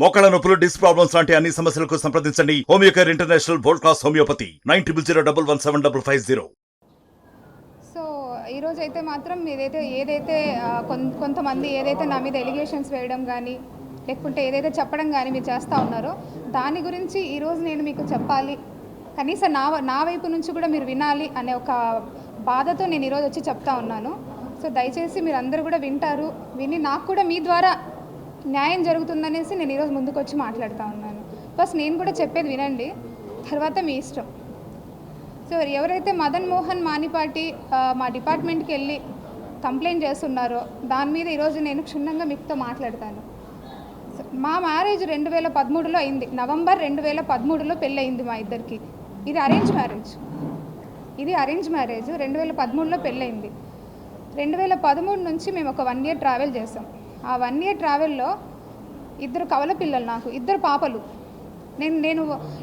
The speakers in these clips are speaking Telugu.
మోకాళ్ళ నొప్పులు, డిస్క్ ప్రాబ్లమ్స్ లాంటి అన్ని సమస్యలకు సంప్రదించండి Homeocare international world class homeopathy 9001171550. So ఈరోజు అయితే మాత్రం ఏదైతే కొంతమంది ఏదైతే నా మీద ఎలిగేషన్స్ వేయడం కానీ లేకుంటే ఏదైతే చెప్పడం కానీ మీరు చేస్తూ ఉన్నారో దాని గురించి ఈరోజు నేను మీకు చెప్పాలి, కనీసం నా వైపు నుంచి కూడా మీరు వినాలి అనే ఒక బాధతో నేను ఈరోజు వచ్చి చెప్తా ఉన్నాను. సో దయచేసి మీరు అందరూ కూడా వింటారు, విని నాకు కూడా మీ ద్వారా న్యాయం జరుగుతుందనేసి నేను ఈరోజు ముందుకు వచ్చి మాట్లాడుతూ ఉన్నాను. ఫస్ట్ నేను కూడా చెప్పేది వినండి, తర్వాత మీ ఇష్టం. సో ఎవరైతే మదన్ మోహన్ మానిపాటి మా డిపార్ట్మెంట్కి వెళ్ళి కంప్లైంట్ చేస్తున్నారో దాని మీద ఈరోజు నేను క్షుణ్ణంగా మీతో మాట్లాడతాను. మా మ్యారేజ్ 2013లో అయింది. నవంబర్ 2013లో పెళ్ళి అయింది మా ఇద్దరికి. ఇది అరేంజ్ మ్యారేజ్ 2013లో పెళ్ళయింది. 2013 నుంచి మేము ఒక 1 year ట్రావెల్ చేసాం. ఆ 1 year ట్రావెల్లో 2 కవల పిల్లలు, నాకు 2 పాపలు. నేను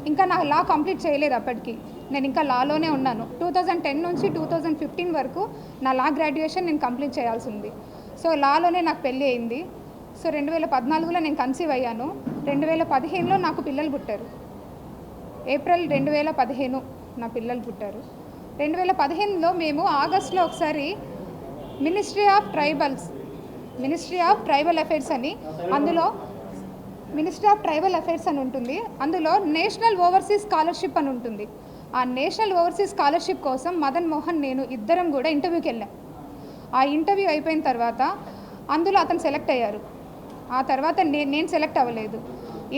ఇంకా నా లా కంప్లీట్ చేయలేదు. అప్పటికి నేను ఇంకా లాలోనే ఉన్నాను. 2010 నుంచి 2015 వరకు నా లా గ్రాడ్యుయేషన్ నేను కంప్లీట్ చేయాల్సి ఉంది. సో లాలోనే నాకు పెళ్ళి అయింది. సో 2014లో నేను కన్సీవ్ అయ్యాను. 2015లో నాకు పిల్లలు పుట్టారు. ఏప్రిల్ 2015 నా పిల్లలు పుట్టారు. 2015లో మేము ఆగస్టులో ఒకసారి మినిస్ట్రీ ఆఫ్ ట్రైబల్ అఫైర్స్ అని, అందులో మినిస్ట్రీ ఆఫ్ ట్రైబల్ అఫైర్స్ అని ఉంటుంది. అందులో నేషనల్ ఓవర్సీస్ స్కాలర్షిప్ అని ఉంటుంది. ఆ నేషనల్ ఓవర్సీస్ స్కాలర్షిప్ కోసం మదన్ మోహన్ నేను ఇద్దరం కూడా ఇంటర్వ్యూకి వెళ్ళాం. ఆ ఇంటర్వ్యూ అయిపోయిన తర్వాత అందులో అతను సెలెక్ట్ అయ్యారు. ఆ తర్వాత నేను సెలెక్ట్ అవ్వలేదు.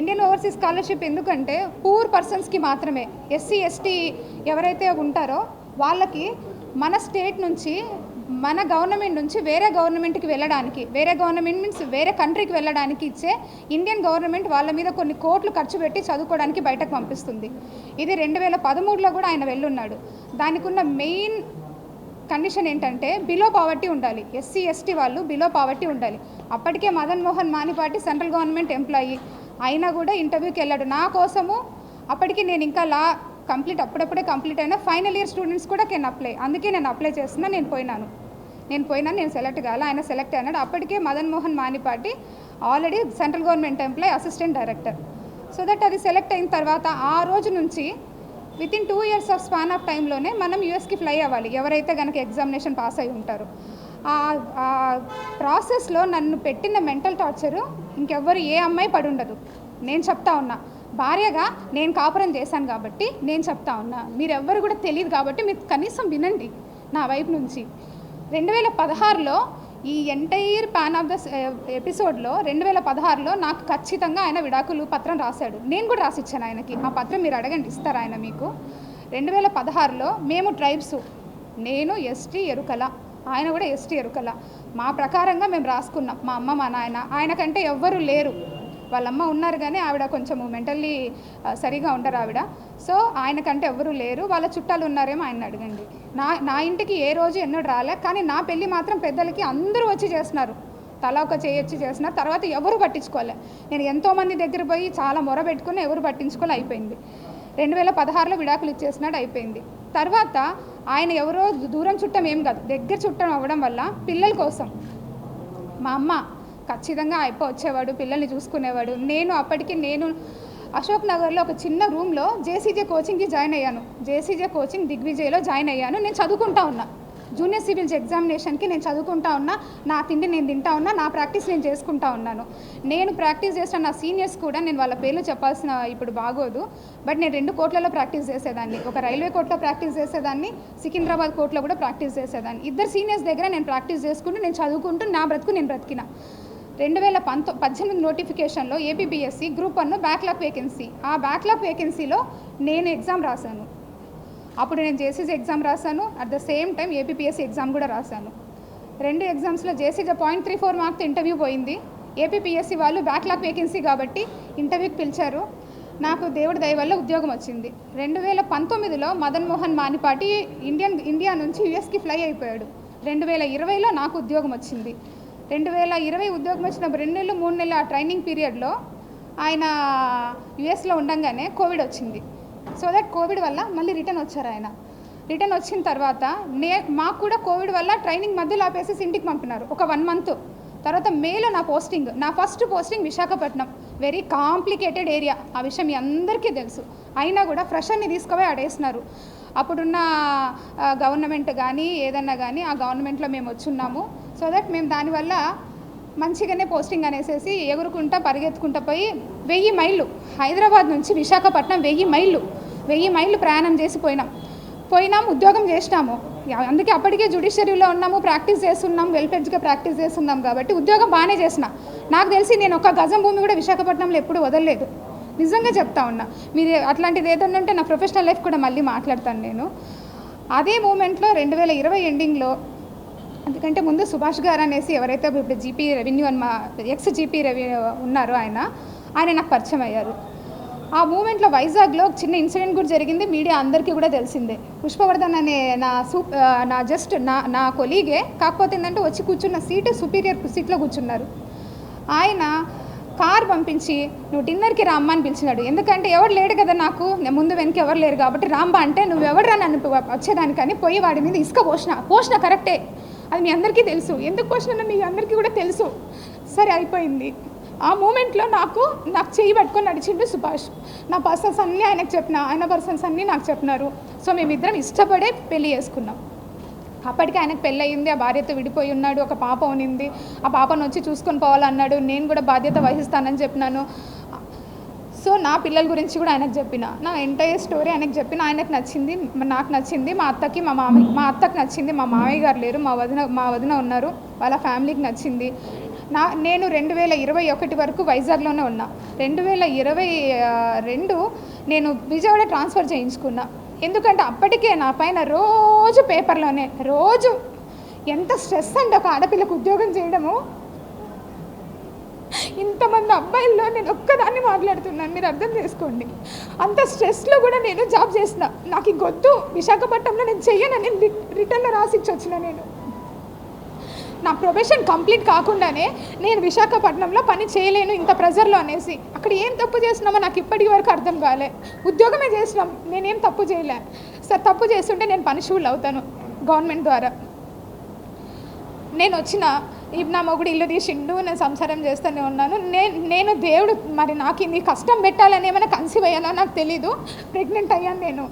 ఇండియన్ ఓవర్సీస్ స్కాలర్షిప్ ఎందుకంటే పూర్ పర్సన్స్కి మాత్రమే, ఎస్సీ ఎస్టీ ఎవరైతే ఉంటారో వాళ్ళకి మన స్టేట్ నుంచి, మన గవర్నమెంట్ నుంచి వేరే గవర్నమెంట్కి వెళ్ళడానికి, వేరే గవర్నమెంట్ మీన్స్ వేరే కంట్రీకి వెళ్ళడానికి ఇచ్చే ఇండియన్ గవర్నమెంట్ వాళ్ళ మీద కొన్ని కోట్లు ఖర్చు పెట్టి చదువుకోవడానికి బయటకు పంపిస్తుంది. ఇది 2013లో కూడా ఆయన వెళ్ళున్నాడు. దానికి ఉన్న మెయిన్ కండిషన్ ఏంటంటే బిలో పావర్టీ ఉండాలి. ఎస్సీ ఎస్టీ వాళ్ళు బిలో పావర్టీ ఉండాలి. అప్పటికే Madan Mohan Manipati central government employee అయినా కూడా ఇంటర్వ్యూకి వెళ్ళాడు నా కోసము. అప్పటికి నేను ఇంకా లా అప్పుడప్పుడే కంప్లీట్ అయినా ఫైనల్ ఇయర్ స్టూడెంట్స్ కూడా అందుకే నేను అప్లై చేస్తున్నా. నేను పోయినాను, సెలెక్ట్ కాలే, ఆయన సెలెక్ట్ అయినాడు. అప్పటికే Madan Mohan Manipati already central government employee, assistant director. So that అది సెలెక్ట్ అయిన తర్వాత ఆ రోజు నుంచి within 2 years of span of టైంలోనే మనం యూఎస్కి ఫ్లై అవ్వాలి, ఎవరైతే కనుక ఎగ్జామినేషన్ పాస్ అయి ఉంటారో. ఆ ప్రాసెస్లో నన్ను పెట్టిన మెంటల్ టార్చరు ఇంకెవ్వరు ఏ అమ్మాయి పడి ఉండదు. నేను చెప్తా ఉన్నా, భార్యగా నేను కాపురం చేశాను కాబట్టి నేను చెప్తా ఉన్నా. మీరెవ్వరు కూడా తెలియదు కాబట్టి మీరు కనీసం వినండి నా వైపు నుంచి. 2016లో ఈ ఎంటైర్ పాన్ ఆఫ్ ద ఎపిసోడ్లో 2016లో నాకు ఖచ్చితంగా ఆయన విడాకులు పత్రం రాశాడు. నేను కూడా రాసిచ్చాను ఆయనకి. ఆ పత్రం మీరు అడగండి, ఇస్తారు ఆయన మీకు. 2016లో మేము ట్రైబ్స్, నేను ఎస్టీ ఎరుకల, ఆయన కూడా ఎస్టీ ఎరుకల. మా ప్రకారంగా మేము రాసుకున్నాం. మా అమ్మ మా నాయన, ఆయనకంటే ఎవ్వరూ లేరు. వాళ్ళమ్మ ఉన్నారు కానీ ఆవిడ కొంచెము మెంటల్లీ సరిగా ఉండరు ఆవిడ. సో ఆయనకంటే ఎవరు లేరు. వాళ్ళ చుట్టాలు ఉన్నారేమో ఆయన అడగండి. నా ఇంటికి ఏ రోజు ఎన్నడూ రాలే, కానీ నా పెళ్ళి మాత్రం పెద్దలకి అందరూ వచ్చి చేస్తున్నారు. తలా ఒక చేయొచ్చి చేస్తున్నారు. తర్వాత ఎవరు పట్టించుకోలే. నేను ఎంతోమంది దగ్గర పోయి చాలా మొర పెట్టుకుని ఎవరు పట్టించుకోలే, అయిపోయింది. 2016లో విడాకులు ఇచ్చేసినాడు, అయిపోయింది. తర్వాత ఆయన ఎవరో దూరం చుట్టం ఏం కాదు, దగ్గర చుట్టం అవ్వడం వల్ల పిల్లల కోసం మా అమ్మ ఖచ్చితంగా వచ్చేవాడు, పిల్లల్ని చూసుకునేవాడు. నేను అశోక్ నగర్లో ఒక చిన్న రూమ్లో జేసీజే కోచింగ్కి జాయిన్ అయ్యాను. జేసీజే కోచింగ్ దిగ్విజయ్లో జాయిన్ అయ్యాను. నేను చదువుకుంటా ఉన్నా, జూనియర్ సివిల్స్ ఎగ్జామినేషన్కి నేను చదువుకుంటా ఉన్నా. నా తిండి నేను తింటా ఉన్నా, నా ప్రాక్టీస్ నేను చేసుకుంటా ఉన్నాను. నేను ప్రాక్టీస్ చేసిన నా సీనియర్స్ కూడా, నేను వాళ్ళ పేర్లు చెప్పాల్సిన ఇప్పుడు బాగోదు, బట్ నేను 2 కోర్టులలో ప్రాక్టీస్ చేసేదాన్ని. ఒక రైల్వే కోర్టులో ప్రాక్టీస్ చేసేదాన్ని, సికింద్రాబాద్ కోర్టులో కూడా ప్రాక్టీస్ చేసేదాన్ని. 2 సీనియర్స్ దగ్గర నేను ప్రాక్టీస్ చేసుకుంటూ నేను చదువుకుంటూ నా బ్రతుకు నేను బ్రతికిన. 2018 నోటిఫికేషన్లో ఏపీపీఎస్సీ గ్రూప్ 1 బ్యాక్లాగ్ వేకెన్సీ, ఆ బ్యాక్లాగ్ వేకెన్సీలో నేను ఎగ్జామ్ రాశాను. అప్పుడు నేను జేసీజీ ఎగ్జామ్ రాశాను, at the same time APPSC exam కూడా రాశాను. 2 ఎగ్జామ్స్లో జేసీజీ 0.34 మార్క్తో ఇంటర్వ్యూ పోయింది. ఏపీపీఎస్సీ వాళ్ళు బ్యాక్లాగ్ వేకెన్సీ కాబట్టి ఇంటర్వ్యూకి పిలిచారు. నాకు దేవుడి దయ వల్ల ఉద్యోగం వచ్చింది. 2019లో మదన్ మోహన్ మానిపాటి ఇండియా నుంచి యూఎస్కి ఫ్లై అయిపోయాడు. 2020లో నాకు ఉద్యోగం వచ్చింది. 2020 ఉద్యోగం వచ్చిన 2 నెలలు 3 నెలల ఆ ట్రైనింగ్ పీరియడ్లో ఆయన యుఎస్లో ఉండగానే కోవిడ్ వచ్చింది. సో దట్ కోవిడ్ వల్ల మళ్ళీ రిటర్న్ వచ్చారు ఆయన. రిటర్న్ వచ్చిన తర్వాత మాకు కూడా కోవిడ్ వల్ల ట్రైనింగ్ మధ్యలో ఆపేసి ఇంటికి పంపినారు ఒక 1 month. తర్వాత మేలో నా first posting Visakhapatnam. Very complicated area, ఆ విషయం మీ అందరికీ తెలుసు. అయినా కూడా ఫ్రెషర్ని తీసుకుపోయి ఆడేస్తున్నారు. అప్పుడున్న గవర్నమెంట్ కానీ ఏదన్నా కానీ ఆ గవర్నమెంట్లో మేము వచ్చున్నాము. సో దట్ మేము దానివల్ల మంచిగానే పోస్టింగ్ అనేసేసి ఎగురుకుంటా పరిగెత్తుకుంటా పోయి 1000 మైళ్ళు హైదరాబాద్ నుంచి విశాఖపట్నం 1000 మైళ్ళు ప్రయాణం చేసి పోయినాం ఉద్యోగం చేసినాము. అందుకే అప్పటికే జ్యుడిషియరీలో ఉన్నాము, ప్రాక్టీస్ చేస్తున్నాం, వెల్ఫెడ్జ్గా ప్రాక్టీస్ చేస్తున్నాం కాబట్టి ఉద్యోగం బాగానే చేసిన. నాకు తెలిసి నేను ఒక గజం భూమి కూడా విశాఖపట్నంలో ఎప్పుడు వదలలేదు, నిజంగా చెప్తా ఉన్నా. మీరు అట్లాంటిది ఏదన్నా ఉంటే నా ప్రొఫెషనల్ లైఫ్ కూడా మళ్ళీ మాట్లాడతాను నేను. అదే మూమెంట్లో 2020 ఎండింగ్లో, ఎందుకంటే ముందు సుభాష్ గారు అనేసి ఎవరైతే ఇప్పుడు జీపీ రెవెన్యూ అని మా ఎక్స్ జీపీ రెవెన్యూ ఉన్నారో ఆయన నాకు పరిచయం అయ్యారు. ఆ మూమెంట్లో వైజాగ్లో చిన్న ఇన్సిడెంట్ కూడా జరిగింది, మీడియా అందరికీ కూడా తెలిసిందే. పుష్పవర్ధన్ అనే నా కొలీగే, కాకపోతే ఏంటంటే వచ్చి కూర్చున్న సీటు సుపీరియర్ సీట్లో కూర్చున్నారు. ఆయన కార్ పంపించి నువ్వు డిన్నర్కి రామ్మా అని పిలిచినాడు. ఎందుకంటే ఎవరు లేడు కదా, నాకు ముందు వెనక ఎవరు లేరు కాబట్టి రాంబా అంటే నువ్వు ఎవరు రా నన్ను వచ్చేదానికని పోయి వాడి మీద ఇసుక పోసిన కరెక్టే, అది మీ అందరికీ తెలుసు. ఎందుకు పోసినా మీ అందరికీ కూడా తెలుసు. సరే అయిపోయింది. ఆ మూమెంట్లో నాకు చెయ్యి పట్టుకొని నడిచిండు సుభాష్. నా పర్సన్స్ అన్నీ ఆయనకు చెప్పిన, ఆయన పర్సన్స్ అన్నీ నాకు చెప్పినారు. సో మేమిద్దరం ఇష్టపడే పెళ్లి చేసుకున్నాం. అప్పటికి ఆయనకు పెళ్ళి అయ్యింది, ఆ భార్యతో విడిపోయి ఉన్నాడు, ఒక పాప ఉన్నింది. ఆ పాపను వచ్చి చూసుకొని పోవాలన్నాడు. నేను కూడా బాధ్యత వహిస్తానని చెప్పినాను. సో నా పిల్లల గురించి కూడా ఆయనకు చెప్పిన, నా ఎంటైర్ స్టోరీ ఆయనకు చెప్పిన. ఆయనకు నచ్చింది, నాకు నచ్చింది, మా అత్తకి మా అత్తకి నచ్చింది. మా మామయ్య గారు లేరు, మా వదిన ఉన్నారు, వాళ్ళ ఫ్యామిలీకి నచ్చింది. నేను 2021 వరకు వైజాగ్లోనే ఉన్నా. 2022 నేను విజయవాడ ట్రాన్స్ఫర్ చేయించుకున్నా. ఎందుకంటే అప్పటికే నా పైన రోజు పేపర్లోనే రోజు ఎంత స్ట్రెస్ అంటే ఒక ఆడపిల్లకు ఉద్యోగం చేయడము. ఇంతమంది అబ్బాయిల్లో నేను ఒక్కదాన్ని మాట్లాడుతున్నాను, మీరు అర్థం చేసుకోండి. అంత స్ట్రెస్లో కూడా నేను జాబ్ చేసిన. నాకు ఇంకొద్దు విశాఖపట్నంలో నేను చెయ్యనని రిటర్న్లో రాసిచ్చి వచ్చిన. నా ప్రొఫెషన్ కంప్లీట్ కాకుండానే నేను విశాఖపట్నంలో పని చేయలేను ఇంత ప్రెజర్లో అనేసి. అక్కడ ఏం తప్పు చేసినామో నాకు ఇప్పటి వరకు అర్థం కాలే. ఉద్యోగమే చేసినాం, నేనేం తప్పు చేయలే. సార్ తప్పు చేస్తుంటే నేను పనిషబుల్ అవుతాను గవర్నమెంట్ ద్వారా. నేను వచ్చిన నా మొగుడు ఇల్లు తీసిండు, నేను సంసారం చేస్తూనే ఉన్నాను. నేను దేవుడు మరి నాకు ఇన్ని కష్టం పెట్టాలని ఏమైనా కన్సీవ్ అయ్యానో నాకు తెలీదు. ప్రెగ్నెంట్ అయ్యాను. నేను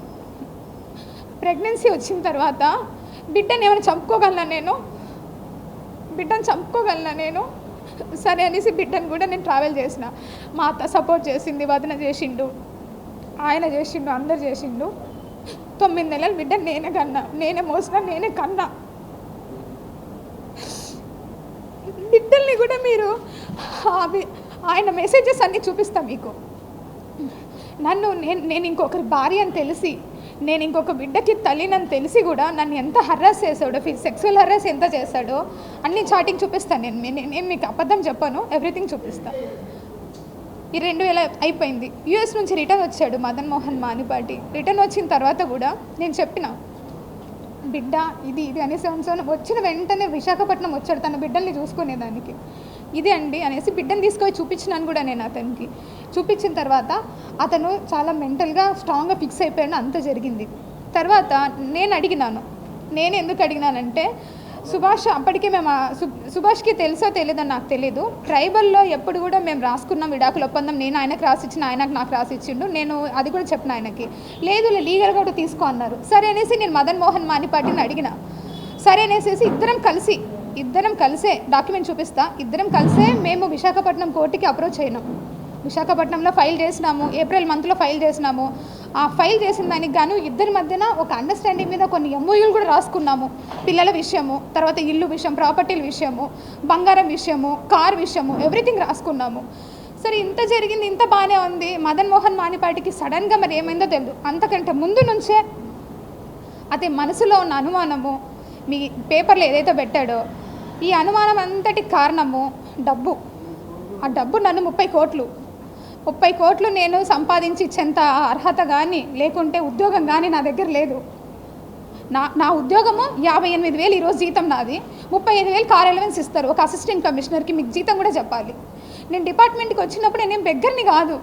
ప్రెగ్నెన్సీ వచ్చిన తర్వాత బిడ్డను ఏమైనా చంపుకోగలనా నేను? సరే అనేసి బిడ్డను కూడా నేను ట్రావెల్ చేసిన. మా అత్త సపోర్ట్ చేసింది, వదిన చేసిండు, ఆయన చేసిండు, అందరు చేసిండు. 9 నెలలు బిడ్డను నేనే మోసిన, నేనే కన్నా. బిడ్డల్ని కూడా మీరు ఆయన మెసేజెస్ అన్నీ చూపిస్తా మీకు. నేను ఇంకొకరి భార్య అని తెలిసి, నేను ఇంకొక బిడ్డకి తల్లినని తెలిసి కూడా నన్ను ఎంత హర్రాస్ చేశాడో, సెక్సువల్ హర్రాస్ ఎంత చేశాడో అన్ని చాటింగ్ చూపిస్తాను. నేను మీకు అబద్ధం చెప్పాను, ఎవ్రీథింగ్ చూపిస్తాను. ఈ 2000 అయిపోయింది. యూఎస్ నుంచి రిటర్న్ వచ్చాడు మదన్ మోహన్ మానిపాటి. రిటర్న్ వచ్చిన తర్వాత కూడా నేను చెప్పిన, బిడ్డ ఇది అనేసి వచ్చిన వెంటనే విశాఖపట్నం వచ్చాడు తన బిడ్డల్ని చూసుకునేదానికి. ఇది అండి అనేసి బిడ్డను తీసుకొని చూపించినాను కూడా నేను అతనికి. చూపించిన తర్వాత అతను చాలా మెంటల్గా స్ట్రాంగ్గా ఫిక్స్ అయిపోయాడు. అంత జరిగింది. తర్వాత నేను ఎందుకు అడిగినానంటే, సుభాష్ అప్పటికే సుభాష్కి తెలుసో తెలియదని నాకు తెలీదు. ట్రైబల్లో ఎప్పుడు కూడా మేము రాసుకున్నాం విడాకుల ఒప్పందం. నేను ఆయనకు రాసిచ్చిన, ఆయనకు నాకు రాసిచ్చిండు. నేను అది కూడా చెప్పిన ఆయనకి. లేదు లీగల్గా కూడా తీసుకో అన్నారు. సరే అనేసి నేను మదన్ మోహన్ మానిపాటిని అడిగిన. సరే అనేసి ఇద్దరం కలిసే డాక్యుమెంట్ చూపిస్తా, ఇద్దరం కలిసే మేము విశాఖపట్నం కోర్టుకి అప్రోచ్ అయినాం. విశాఖపట్నంలో ఫైల్ చేసినాము, ఏప్రిల్ మంత్లో ఫైల్ చేసినాము. ఆ ఫైల్ చేసిన దానికి గాను ఇద్దరి మధ్యన ఒక అండర్స్టాండింగ్ మీద కొన్ని ఎంఓయూలు కూడా రాసుకున్నాము. పిల్లల విషయము, తర్వాత ఇల్లు విషయం, ప్రాపర్టీల విషయము, బంగారం విషయము, కార్ విషయము, ఎవ్రీథింగ్ రాసుకున్నాము. సరే ఇంత జరిగింది, ఇంత బాగానే ఉంది. మదన్ మోహన్ మానిపాటికి సడన్గా మరి ఏమైందో తెలియదు. అంతకంటే ముందు నుంచే అదే మనసులో ఉన్న అనుమానము, మీ పేపర్లో ఏదైతే పెట్టాడో ఈ అనుమానం అంతటి కారణము డబ్బు. ఆ డబ్బు నన్ను 30 కోట్లు నేను సంపాదించి ఇచ్చేంత అర్హత కానీ, లేకుంటే ఉద్యోగం కానీ నా దగ్గర లేదు. నా ఉద్యోగము 58,000 ఈరోజు జీతం నాది. 35,000 కార్ అలవెన్స్ ఇస్తారు ఒక అసిస్టెంట్ కమిషనర్కి. మీకు జీతం కూడా చెప్పాలి. నేను డిపార్ట్మెంట్కి వచ్చినప్పుడు నేను బెగ్గర్ని కాదు,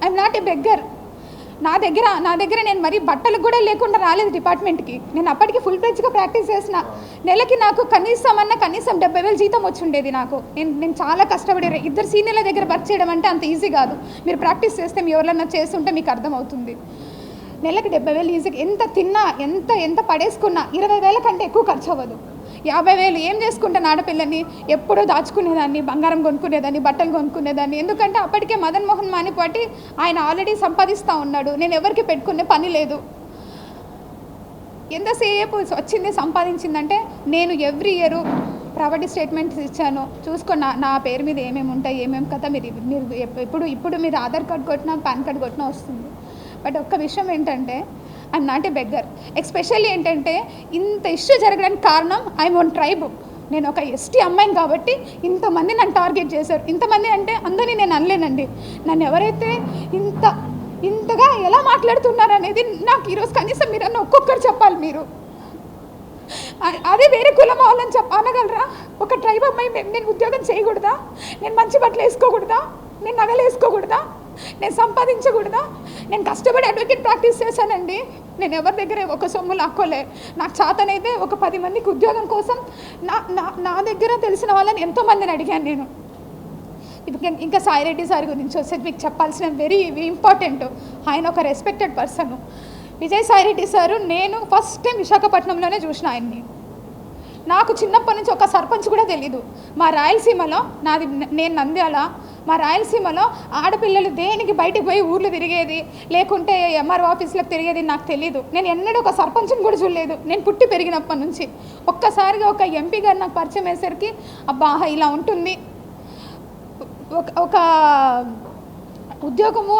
ఐఎమ్ నాట్ ఏ బెగ్గర్. నా దగ్గర నేను మరి బట్టలకు కూడా లేకుండా రాలేదు డిపార్ట్మెంట్కి. నేను అప్పటికి ఫుల్ ఫ్లెడ్జ్గా ప్రాక్టీస్ చేసిన. నెలకి నాకు కనీసం 70,000 జీతం వచ్చి ఉండేది నాకు. నేను చాలా కష్టపడి 2 సీనియర్ల దగ్గర వర్క్ చేయడం అంటే అంత ఈజీ కాదు. మీరు ప్రాక్టీస్ చేస్తే మీ ఎవరైనా చేస్తుంటే మీకు అర్థమవుతుంది. నెలకి 70,000 ఈజీగా ఎంత తిన్నా ఎంత పడేసుకున్నా 20,000 కంటే ఎక్కువ ఖర్చు అవ్వదు. 50,000 ఏం చేసుకుంటాను ఆడపిల్లని? ఎప్పుడో దాచుకునేదాన్ని, బంగారం కొనుక్కునేదాన్ని, బట్టలు కొనుక్కునేదాన్ని. ఎందుకంటే అప్పటికే మదన్ మోహన్ మానిపాటి ఆయన ఆల్రెడీ సంపాదిస్తూ ఉన్నాడు. నేను ఎవరికి పెట్టుకునే పని లేదు. ఎంతసేపు వచ్చింది సంపాదించిందంటే నేను ఎవ్రీ ఇయర్ ప్రాపర్టీ స్టేట్మెంట్స్ ఇచ్చాను. చూసుకున్న నా పేరు మీద ఏమేమి ఉంటాయి, ఏమేమి కదా మీరు ఇప్పుడు మీరు ఆధార్ కార్డ్ కొట్టినా పాన్ కార్డ్ కొట్టినా వస్తుంది. బట్ ఒక్క విషయం ఏంటంటే I'm not a beggar. Especially ఏంటంటే ఇంత ఇష్యూ జరగడానికి కారణం ఐఎమ్ వన్ ట్రైబ్. నేను ఒక ఎస్టీ అమ్మాయిని కాబట్టి ఇంతమంది నన్ను టార్గెట్ చేశారు. ఇంతమంది అంటే అందరినీ నేను అనలేనండి. నన్ను ఎవరైతే ఇంతగా ఎలా మాట్లాడుతున్నారు అనేది నాకు ఈరోజు కనీసం మీరు ఒక్కొక్కరు చెప్పాలి. మీరు అదే వేరే కులం వాళ్ళని అనగలరా? ఒక ట్రైబ్ అమ్మాయి నేను ఉద్యోగం చేయకూడదా? నేను మంచి బట్టలు వేసుకోకూడదా? నేను నగలు వేసుకోకూడదా? నేను సంపాదించకూడదా? నేను కష్టపడి అడ్వకేట్ ప్రాక్టీస్ చేశానండి. నేను ఎవరి దగ్గర ఒక సొమ్ము లాక్కోలే. నాకు చేతనైతే ఒక 10 మందికి ఉద్యోగం కోసం నా దగ్గర తెలిసిన వాళ్ళని ఎంతోమందిని అడిగాను నేను. ఇంకా సాయిరెడ్డి సార్ గురించి వస్తే మీకు చెప్పాల్సిన వెరీ ఇంపార్టెంట్. ఆయన ఒక respected person. Vijay Sai Reddy sir నేను ఫస్ట్ టైం విశాఖపట్నంలోనే చూసిన ఆయన్ని. నాకు చిన్నప్పటి నుంచి ఒక సర్పంచ్ కూడా తెలీదు. మా రాయలసీమలో నేను నంద్యాల, మా రాయలసీమలో ఆడపిల్లలు దేనికి బయటికి పోయి ఊర్లు తిరిగేది, లేకుంటే ఎంఆర్ఓ ఆఫీసులకు తిరిగేది నాకు తెలీదు. నేను ఎన్నడూ ఒక సర్పంచ్ని కూడా చూడలేదు నేను పుట్టి పెరిగినప్పటి నుంచి. ఒక్కసారిగా ఒక ఎంపీ గారు నాకు పరిచయం అయ్యేసరికి అబ్బా ఇలా ఉంటుంది. ఒక ఉద్యోగము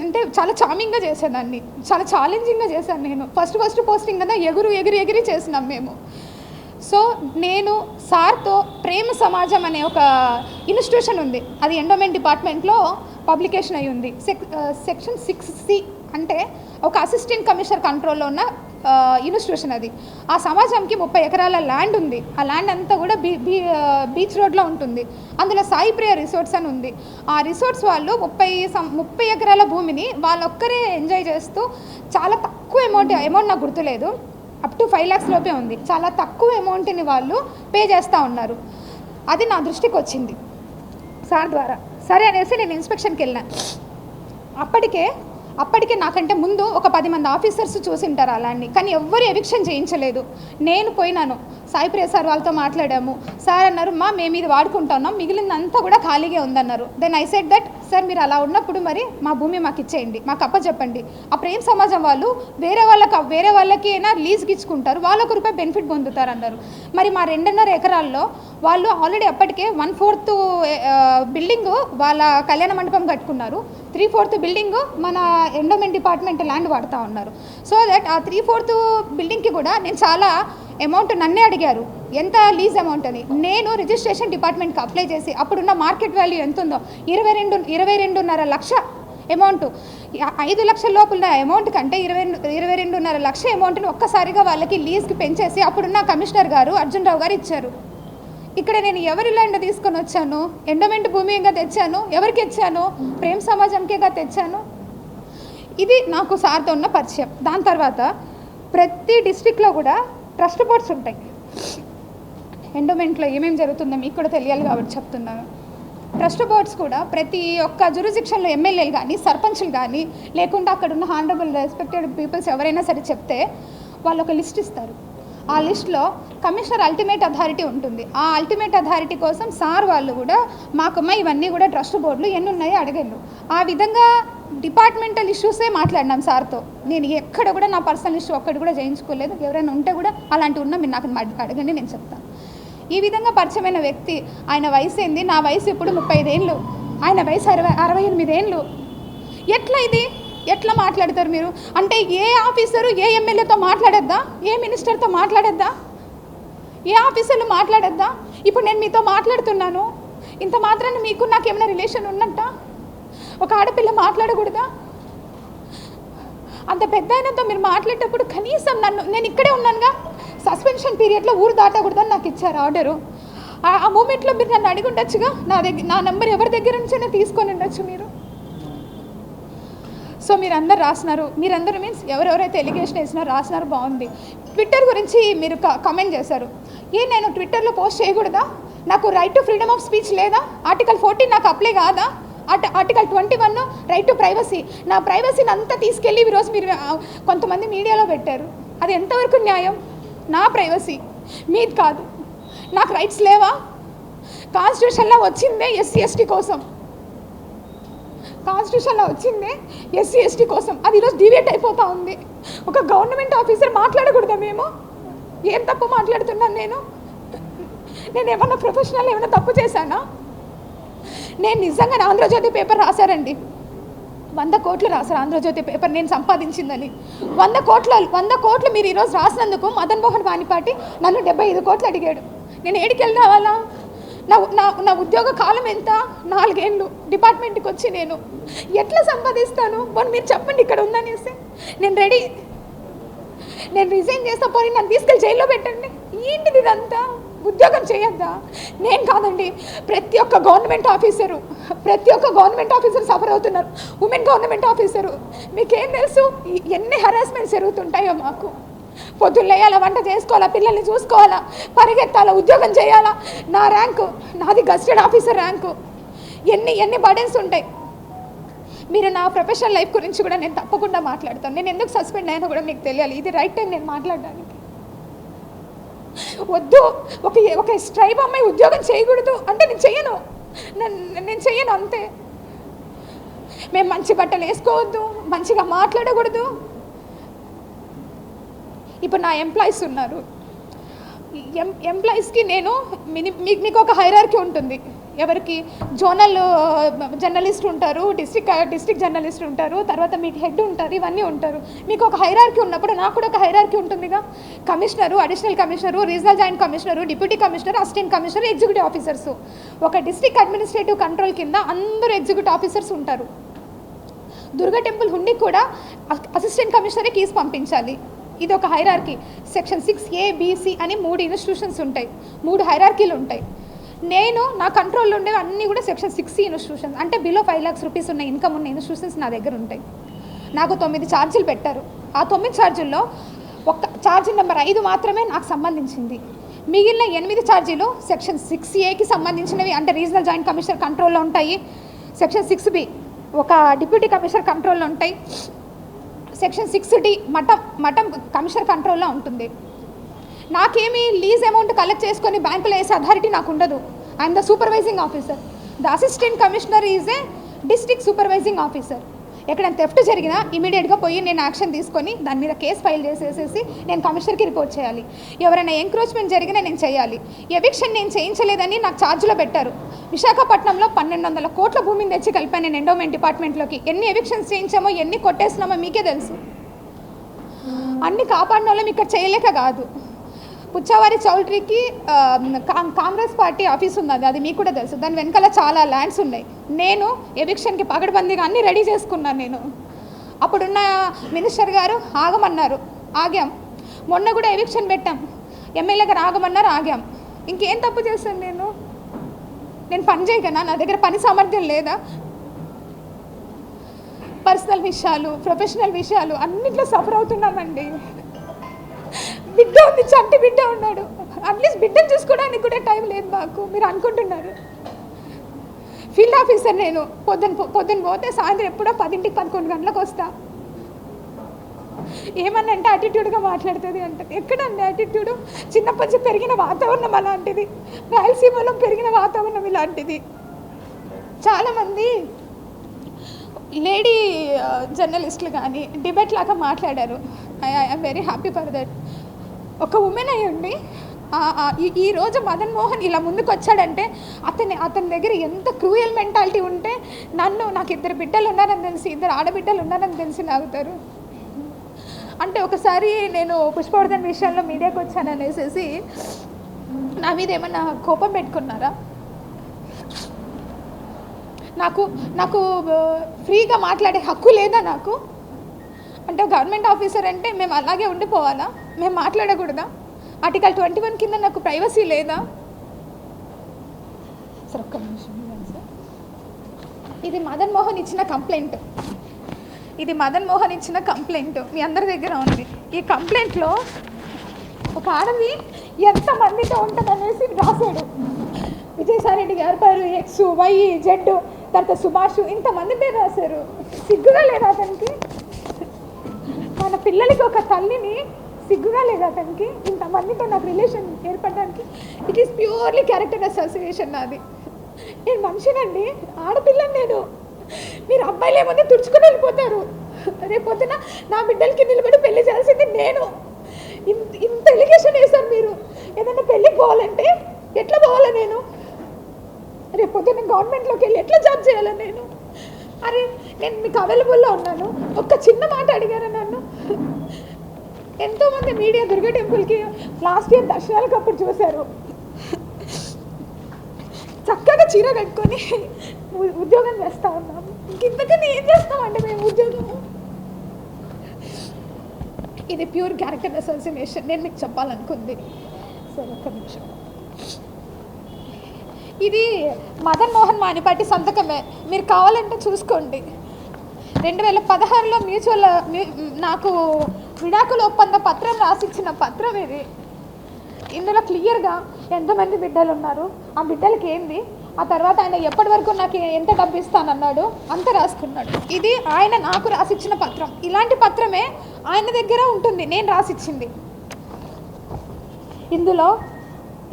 అంటే చాలా చామింగ్గా చేసేదాన్ని, చాలా ఛాలెంజింగ్గా చేశాను నేను. ఫస్ట్ పోస్టింగ్ కదా ఎగిరి చేసినాం మేము. సో నేను సార్తో ప్రేమ సమాజం అనే ఒక ఇన్స్టిట్యూషన్ ఉంది. అది ఎండోమెంట్ డిపార్ట్మెంట్లో పబ్లికేషన్ అయి ఉంది. సెక్షన్ 6C అంటే ఒక అసిస్టెంట్ కమిషనర్ కంట్రోల్లో ఉన్న ఇన్స్టిట్యూషన్ అది. ఆ సమాజంకి 30 ఎకరాల ల్యాండ్ ఉంది. ఆ ల్యాండ్ అంతా కూడా బీచ్ రోడ్లో ఉంటుంది. అందులో సాయి ప్రియ రిసార్ట్స్ అని ఉంది. ఆ రిసార్ట్స్ వాళ్ళు 30 ఎకరాల భూమిని వాళ్ళొక్కరే ఎంజాయ్ చేస్తూ చాలా తక్కువ అమౌంట్ నాకు గుర్తులేదు, అప్ టు 5 lakhs లోపే ఉంది. చాలా తక్కువ అమౌంట్ని వాళ్ళు పే చేస్తూ ఉన్నారు. అది నా దృష్టికి వచ్చింది సార్ ద్వారా. సరే అనేసి నేను ఇన్స్పెక్షన్కి వెళ్ళాను. అప్పటికే నాకంటే ముందు ఒక 10 మంది ఆఫీసర్స్ చూసింటారు అలాంటి, కానీ ఎవ్వరు ఎవిక్షన్ చేయించలేదు. నేను పోయినాను, సాయిప్రియ సార్ వాళ్ళతో మాట్లాడాము. సార్ అన్నారు మేము ఇది వాడుకుంటున్నాం, మిగిలినంతా కూడా ఖాళీగా ఉందన్నారు. Then I said that sir మీరు అలా ఉన్నప్పుడు మరి మా భూమి మాకు ఇచ్చేయండి, మాకు అప్పచెప్పండి. ఆ ప్రేమ సమాజం వాళ్ళు వేరే వాళ్ళకి అయినా లీజ్కి ఇచ్చుకుంటారు, వాళ్ళు ₹1 బెనిఫిట్ పొందుతారు అన్నారు. మరి మా 2.5 ఎకరాల్లో వాళ్ళు ఆల్రెడీ అప్పటికే 1/4 బిల్డింగు వాళ్ళ కళ్యాణ మండపం కట్టుకున్నారు, 3/4 బిల్డింగు మన ఎండోమెంట్ డిపార్ట్మెంట్ ల్యాండ్ వాడుతూ ఉన్నారు. సో దట్ ఆ 3/4 బిల్డింగ్కి కూడా నేను చాలా అమౌంట్ నన్నే అడిగారు ఎంత లీజ్ అమౌంట్ అని. నేను రిజిస్ట్రేషన్ డిపార్ట్మెంట్కి అప్లై చేసి అప్పుడున్న మార్కెట్ వాల్యూ ఎంత ఉందో 22.5 లక్ష అమౌంట్, 5 లక్షల లోపల అమౌంట్ కంటే 22.5 లక్ష అమౌంట్ని ఒక్కసారిగా వాళ్ళకి లీజ్కి పెంచేసి అప్పుడున్న కమిషనర్ గారు అర్జున్ రావు గారు ఇచ్చారు. ఇక్కడ నేను ఎవరి ల్యాండ్ తీసుకొని వచ్చాను? ఎండోమెంట్ భూమిగా తెచ్చాను. ఎవరికి ఇచ్చాను? ప్రేమ సమాజంకేగా తెచ్చాను. ఇది నాకు సార్తో ఉన్న పరిచయం. దాని తర్వాత ప్రతి డిస్ట్రిక్ట్లో కూడా ట్రస్ట్ బోర్డ్స్ ఉంటాయి. ఎండోమెంట్లో ఏమేమి జరుగుతుందో మీకు కూడా తెలియాలి కాబట్టి చెప్తున్నాను. ట్రస్ట్ బోర్డ్స్ కూడా ప్రతి ఒక్క జ్యూరిస్డిక్షన్లో ఎమ్మెల్యేలు కానీ సర్పంచ్లు కానీ లేకుండా అక్కడ ఉన్న హానరబుల్ రెస్పెక్టెడ్ పీపుల్స్ ఎవరైనా సరే చెప్తే వాళ్ళు ఒక లిస్ట్ ఇస్తారు. ఆ లిస్ట్లో కమిషనర్ అల్టిమేట్ అథారిటీ ఉంటుంది. ఆ అల్టిమేట్ అథారిటీ కోసం సార్ వాళ్ళు కూడా మాకమ్మ ఇవన్నీ కూడా ట్రస్ట్ బోర్డులు ఎన్ని ఉన్నాయో అడగండు. ఆ విధంగా డిపార్ట్మెంటల్ ఇష్యూసే మాట్లాడినాం సార్తో. నేను ఎక్కడ కూడా నా పర్సనల్ ఇష్యూ ఒక్కటి కూడా చేయించుకోలేదు. ఎవరైనా ఉంటే కూడా అలాంటివి ఉన్నా మీరు నాకు అడగండి, నేను చెప్తాను. ఈ విధంగా పరిచయమైన వ్యక్తి, ఆయన వయసు ఏంది? నా వయసు ఇప్పుడు 35 ఏళ్ళు, ఆయన వయసు 68 ఏళ్ళు. ఎట్లా ఇది? ఎట్లా మాట్లాడతారు మీరు? అంటే ఏ ఆఫీసరు ఏ ఎమ్మెల్యేతో మాట్లాడద్దా? ఏ మినిస్టర్తో మాట్లాడద్దా? ఏ ఆఫీసర్లు మాట్లాడద్దా? ఇప్పుడు నేను మీతో మాట్లాడుతున్నాను, ఇంత మాత్రాన్ని మీకు నాకు ఏమైనా రిలేషన్ ఉన్నట్ట? ఒక ఆడపిల్ల మాట్లాడకూడదా? అంత పెద్ద అయినంత మీరు మాట్లాడేటప్పుడు కనీసం నేను ఇక్కడే ఉన్నానుగా, సస్పెన్షన్ పీరియడ్లో ఊరు దాటకూడదని నాకు ఇచ్చారు ఆర్డరు. ఆ మూమెంట్లో మీరు నన్ను అడిగి ఉండొచ్చుగా, నా నెంబర్ ఎవరి దగ్గర నుంచైనా తీసుకొని ఉండొచ్చు మీరు. సో మీరందరూ రాసినారు, మీరందరూ మీన్స్ ఎవరెవరైతే ఎలిగేషన్ వేసినారో రాసినారు, బాగుంది. ట్విట్టర్ గురించి మీరు కామెంట్ చేశారు. నేను ట్విట్టర్లో పోస్ట్ చేయకూడదా? నాకు right to freedom of speech లేదా? ఆర్టికల్ 14 నాకు అప్లై కాదా? Article 21 right to privacy. నా ప్రైవసీని అంతా తీసుకెళ్ళి ఈరోజు మీరు కొంతమంది మీడియాలో పెట్టారు. అది ఎంతవరకు న్యాయం? నా ప్రైవసీ, మీది కాదు. నాకు రైట్స్ లేవా? కాన్స్టిట్యూషన్లో వచ్చిందే ఎస్సీ ఎస్టీ కోసం, కాన్స్టిట్యూషన్లో వచ్చిందే ఎస్సీ ఎస్టీ కోసం. అది ఈరోజు డివేట్ అయిపోతూ ఉంది. ఒక గవర్నమెంట్ ఆఫీసర్ మాట్లాడకూడదా? మేము ఏం తప్పు మాట్లాడుతున్నాను? నేను ఏమన్నా ప్రొఫెషనల్ ఏమైనా తప్పు చేశానా? నేను నిజంగా ఆంధ్రజ్యోతి పేపర్ రాశారండి, 100 కోట్లు రాశారు ఆంధ్రజ్యోతి పేపర్ నేను సంపాదించిందని. 100 కోట్లు మీరు ఈరోజు రాసినందుకు మదన్ మోహన్ వాణిపాటి నన్ను 75 కోట్లు అడిగాడు. నేను ఏడికి వెళ్ళి రావాలా? నా ఉద్యోగ కాలం ఎంత? 4 ఏళ్ళు డిపార్ట్మెంట్కి వచ్చి నేను ఎట్లా సంపాదిస్తాను? పోనీ మీరు చెప్పండి ఇక్కడ ఉందనేసి. నేను రెడీ, నేను రిజైన్ చేస్తా, పోనీ నన్ను తీసుకెళ్ళి జైల్లో పెట్టండి. ఏంటిది ఇదంతా? ఉద్యోగం చేయొద్దా? నేను కాదండి, ప్రతి ఒక్క గవర్నమెంట్ ఆఫీసర్ సఫర్ అవుతున్నారు. ఉమెన్ గవర్నమెంట్ ఆఫీసరు, మీకేం తెలుసు ఎన్ని హెరాస్మెంట్స్ జరుగుతుంటాయో మాకు. పొద్దున్న లేయాలా, వంట చేసుకోవాలా, పిల్లల్ని చూసుకోవాలా, పరిగెత్తాలా, ఉద్యోగం చేయాలా. నా ర్యాంకు, నాది గస్టెడ్ ఆఫీసర్ ర్యాంకు. ఎన్ని బర్డెన్స్ ఉంటాయి. మీరు నా ప్రొఫెషనల్ లైఫ్ గురించి కూడా నేను తప్పకుండా మాట్లాడతాను. నేను ఎందుకు సస్పెండ్ అయినా కూడా మీకు తెలియాలి. ఇది రైట్ టైం నేను మాట్లాడడానికి. వద్దు, ఒక స్ట్రైబ్ అమ్మాయి ఉద్యోగం చేయకూడదు అంటే నేను చెయ్యను అంతే. మేము మంచి బట్టలు వేసుకోవద్దు, మంచిగా మాట్లాడకూడదు. ఇప్పుడు నా ఎంప్లాయీస్ ఉన్నారు, ఎంప్లాయీస్కి నేను మీకు ఒక హైరార్కీ ఉంటుంది. ఎవరికి? జోనల్ జర్నలిస్ట్ ఉంటారు, డిస్ట్రిక్ట్ జర్నలిస్ట్ ఉంటారు, తర్వాత మీకు హెడ్ ఉంటారు, ఇవన్నీ ఉంటారు. మీకు ఒక హైరార్కీ ఉన్నప్పుడు నాకు కూడా ఒక హైరార్కీ ఉంటుందిగా. Commissioner, additional commissioner, regional joint commissioner, deputy commissioner, assistant commissioner, executive officers. ఒక డిస్ట్రిక్ట్ అడ్మినిస్ట్రేటివ్ కంట్రోల్ కింద అందరూ ఎగ్జిక్యూటివ్ ఆఫీసర్స్ ఉంటారు. దుర్గా టెంపుల్ హుండీ కూడా అసిస్టెంట్ కమిషనరే కీస్ పంపించాలి. ఇది ఒక hierarchy. Section 6A, B, C అని 3 ఇన్స్టిట్యూషన్స్ ఉంటాయి, 3 హైరార్కీలు ఉంటాయి. నా కంట్రోల్లో ఉండేవి అన్నీ కూడా సెక్షన్ 6C ఇన్స్టిట్యూషన్స్, అంటే బిలో 5 lakhs రూపీస్ ఉన్న ఇన్కమ్ ఉన్న ఇన్స్టిట్యూషన్స్ నా దగ్గర ఉంటాయి. నాకు 9 ఛార్జీలు పెట్టారు. ఆ 9 ఛార్జీల్లో ఒక ఛార్జీ నెంబర్ 5 మాత్రమే నాకు సంబంధించింది. మిగిలిన 8 ఛార్జీలు సెక్షన్ 6Aకి సంబంధించినవి, అంటే రీజనల్ జాయింట్ కమిషనర్ కంట్రోల్లో ఉంటాయి. సెక్షన్ 6B ఒక డిప్యూటీ కమిషనర్ కంట్రోల్లో ఉంటాయి. సెక్షన్ 6D మఠం కమిషనర్ కంట్రోల్లో ఉంటుంది. నాకేమీ లీజ్ అమౌంట్ కలెక్ట్ చేసుకొని బ్యాంకులో వేసే అథారిటీ నాకు ఉండదు. I'm the supervising officer. The assistant commissioner is a district supervising officer. ఎక్కడైనా థెఫ్ట్ జరిగినా ఇమీడియట్గా పోయి నేను యాక్షన్ తీసుకొని దాని మీద కేసు ఫైల్ చేసేసేసి నేను కమిషనర్కి రిపోర్ట్ చేయాలి. ఎవరైనా ఎంక్రోచ్మెంట్ జరిగినా నేను చేయాలి. ఎవిక్షన్ నేను చేయించలేదని నాకు ఛార్జ్లో పెట్టారు. విశాఖపట్నంలో 1200 కోట్ల భూమిని తెచ్చి కలిపాను నేను ఎండోమెంట్ డిపార్ట్మెంట్లోకి. ఎన్ని ఎవిక్షన్స్ చేయించామో, ఎన్ని కొట్టేసినామో మీకే తెలుసు. అన్ని కాపాడిన వాళ్ళం ఇక్కడ చేయలేక కాదు. పుచ్చవారి చౌల్ట్రీకి కాంగ్రెస్ పార్టీ ఆఫీస్ ఉన్నది, అది మీకు కూడా తెలుసు. దాని వెనకాల చాలా ల్యాండ్స్ ఉన్నాయి. నేను ఎవిక్షన్కి పగడబందీగా అన్నీ రెడీ చేసుకున్నాను. నేను అప్పుడున్న మినిస్టర్ గారు ఆగమన్నారు, ఆగాం. మొన్న కూడా ఎవిక్షన్ పెట్టాం, ఎమ్మెల్యే గారు ఆగమన్నారు, ఆగాం. ఇంకేం తప్పు చేశాను నేను పని చేయగనా? నా దగ్గర పని సామర్థ్యం లేదా? పర్సనల్ విషయాలు, ప్రొఫెషనల్ విషయాలు అన్నిట్లో సఫర్ అవుతున్నామండి. బిడ్డ ఉంది, చంటి బిడ్డ ఉన్నాడు. అట్లీస్ట్ బిడ్డను చూసుకోవడానికి కూడా టైం లేదు మాకు. మీరు అనుకుంటున్నారు ఫీల్డ్ ఆఫీసర్ నేను. పొద్దున్న పోతే సాయంత్రం ఎప్పుడో 10ంటికి 11 గంటలకు వస్తా. ఏమన్నా అంటే యాటిట్యూడ్గా మాట్లాడుతుంది అంట. ఎక్కడండి యాటిట్యూడ్? చిన్నప్పటి నుంచి పెరిగిన వాతావరణం అలాంటిది, రాయలసీమలో పెరిగిన వాతావరణం ఇలాంటిది. చాలామంది లేడీ జర్నలిస్టులు కానీ డిబేట్ లాగా మాట్లాడారు. I'm very happy for that. ఒక ఉమెన్ అయి ఉండి ఈరోజు మదన్ మోహన్ ఇలా ముందుకు వచ్చాడంటే అతని దగ్గర ఎంత క్రూయల్ మెంటాలిటీ ఉంటే నాకు 2 బిడ్డలు ఉన్నారని తెలిసి, 2 ఆడబిడ్డలు ఉన్నారని తెలిసి లాగుతారు. అంటే ఒకసారి నేను పుష్పవర్ధన్ విషయంలో మీడియాకి వచ్చాననేసి నా మీద ఏమన్నా కోపం పెట్టుకున్నారా? నాకు ఫ్రీగా మాట్లాడే హక్కు లేదా నాకు? అంటే గవర్నమెంట్ ఆఫీసర్ అంటే మేము అలాగే ఉండిపోవాలా? మేము మాట్లాడకూడదా? ఆర్టికల్ 21 కింద నాకు ప్రైవసీ లేదా? సార్ ఒక్క నిమిషం సార్. ఇది మదన్ మోహన్ ఇచ్చిన కంప్లైంట్. ఇది మదన్ మోహన్ ఇచ్చిన కంప్లైంట్ మీ అందరి దగ్గర ఉంది. ఈ కంప్లైంట్లో ఒక ఆడది ఎంతమందితో ఉంటుందనేసి రాశాడు. విజయసాయిరెడ్డి గారి పేరు ఎక్స్ వై జెడ్ తర్వాత సుభాష్ ఇంతమంది పేరు రాశారు. సిగ్గుగా లేదా అతనికి? మన పిల్లలకి ఒక తల్లిని సిగ్గుగా లేదా అతనికి? ఇంతమందితో నాకు రిలేషన్ ఏర్పడడానికి it is purely character association నాది. నేను మనిషినండి, ఆడపిల్లని నేను. మీరు అబ్బాయిలు ఏమన్నా తుడుచుకుని వెళ్ళిపోతారు. రేపొద్దున నా బిడ్డలకి నిలబడి పెళ్లి చేయాల్సింది నేను. ఇంత ఎలిగేషన్ వేశారు మీరు. ఏదైనా పెళ్ళికి పోవాలంటే ఎట్లా పోవాలా నేను? రేపొద్దున గవర్నమెంట్లోకి వెళ్ళి ఎట్లా జాబ్ చేయాలా నేను? అరే నేను మీకు అవైలబుల్లో ఉన్నాను, ఒక్క చిన్న మాట అడిగారా నన్ను? ఎంతోమంది మీడియా దుర్గా టెంపుల్కి లాస్ట్ ఇయర్ దర్శనాలకు అప్పుడు చూశారు. చక్కగా చీర కట్టుకొని ఉద్యోగం చేస్తూ ఉన్నాము. ఇంతకన్నా ఏం చేస్తామండి మేము ఉద్యోగము? ఇది ప్యూర్ క్యారెక్టర్ అసోసియేషన్. నేను మీకు చెప్పాలనుకుంది. సరే ఒక్క నిమిషం. ఇది మదన్ మోహన్ మానిపాటి సంతకమే, మీరు కావాలంటే చూసుకోండి. 2016లో నాకు విడాకుల ఒప్పంద పత్రం రాసిచ్చిన పత్రం ఇది. ఇందులో క్లియర్గా ఎంతమంది బిడ్డలు ఉన్నారు, ఆ బిడ్డలకి ఏంది, ఆ తర్వాత ఆయన ఎప్పటి వరకు నాకు ఎంత డబ్బు ఇస్తానన్నాడు అంత రాసుకున్నాడు. ఇది ఆయన నాకు రాసిచ్చిన పత్రం. ఇలాంటి పత్రమే ఆయన దగ్గర ఉంటుంది, నేను రాసిచ్చింది. ఇందులో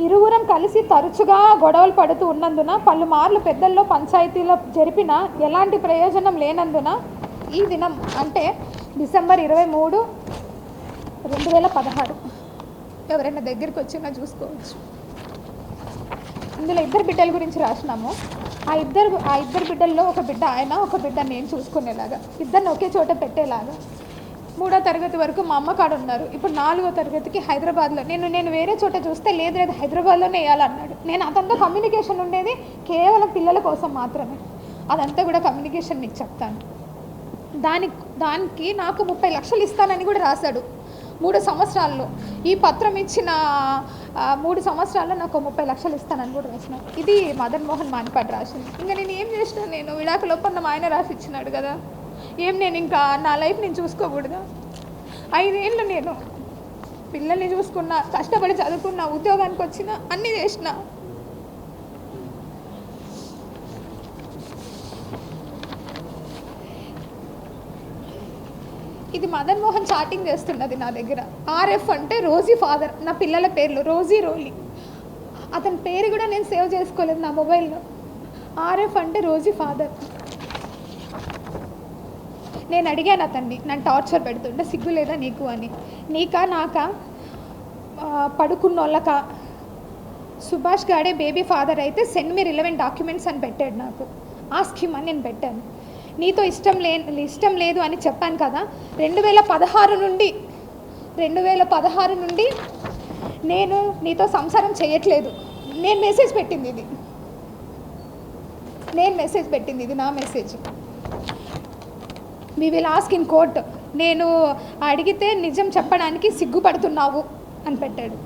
ఇరువురం కలిసి తరచుగా గొడవలు పడుతూ ఉన్నందున పలుమార్లు పెద్దల్లో పంచాయతీలో జరిపిన ఎలాంటి ప్రయోజనం లేనందున ఈ దినం అంటే డిసెంబర్ 23, 2016 ఎవరైనా దగ్గరికి వచ్చినా చూసుకోవచ్చు. ఇందులో 2 బిడ్డల గురించి రాసినాము. ఆ ఇద్దరు బిడ్డల్లో ఒక బిడ్డ ఆయన, ఒక బిడ్డ నేను చూసుకునేలాగా, ఇద్దరిని ఒకే చోట పెట్టేలాగా. 3వ తరగతి వరకు మా అమ్మ కాడ ఉన్నారు. ఇప్పుడు 4వ తరగతికి హైదరాబాద్లో నేను వేరే చోట చూస్తే లేదు హైదరాబాద్లోనే వేయాలన్నాడు. నేను అతనితో కమ్యూనికేషన్ ఉండేది కేవలం పిల్లల కోసం మాత్రమే. అదంతా కూడా కమ్యూనికేషన్ మీకు చెప్తాను. దానికి నాకు 30 లక్షలు ఇస్తానని కూడా రాశాడు 3 సంవత్సరాల్లో. ఈ పత్రం ఇచ్చిన 3 సంవత్సరాల్లో నాకు 30 లక్షలు ఇస్తానని కూడా రాసిన. ఇది మదన్ మోహన్ మానిపాటి రాసింది. ఇంకా నేను ఏం చేసినా, నేను విడాకుల ఒప్పందం ఆయన రాసి ఇచ్చినాడు కదా, ఏం నేను ఇంకా నా లైఫ్ నేను చూసుకోకూడదా? 5 ఏళ్ళు నేను పిల్లల్ని చూసుకున్నా, కష్టపడి చదువుకున్నా, ఉద్యోగానికి వచ్చిన, అన్నీ చేసిన. ఇది మదన్ మోహన్ చాటింగ్ చేస్తున్నది నా దగ్గర. ఆర్ఎఫ్ అంటే రోజీ ఫాదర్, నా పిల్లల పేర్లు రోజీ రోలీ. అతని పేరు కూడా నేను సేవ్ చేసుకోలేదు నా మొబైల్లో. ఆర్ఎఫ్ అంటే రోజీ ఫాదర్. నేను అడిగాను అతన్ని, నన్ను టార్చర్ పెడుతుంటే సిగ్గు లేదా నీకు అని. నీకా నాకా పడుకున్న వాళ్ళకా? సుభాష్ గాడే బేబీ ఫాదర్ అయితే సెండ్ మీ రిలవెంట్ డాక్యుమెంట్స్ అని పెట్టాడు నాకు. ఆ స్కీమ్ అని నేను పెట్టాను. నీతో ఇష్టం లేదు అని చెప్పాను కదా. 2016 నుండి నేను నీతో సంసారం చేయట్లేదు. నేను మెసేజ్ పెట్టింది ఇది నా message. We will ask in court. నేను అడిగితే నిజం చెప్పడానికి సిగ్గుపడుతున్నావు అని పెట్టాడు.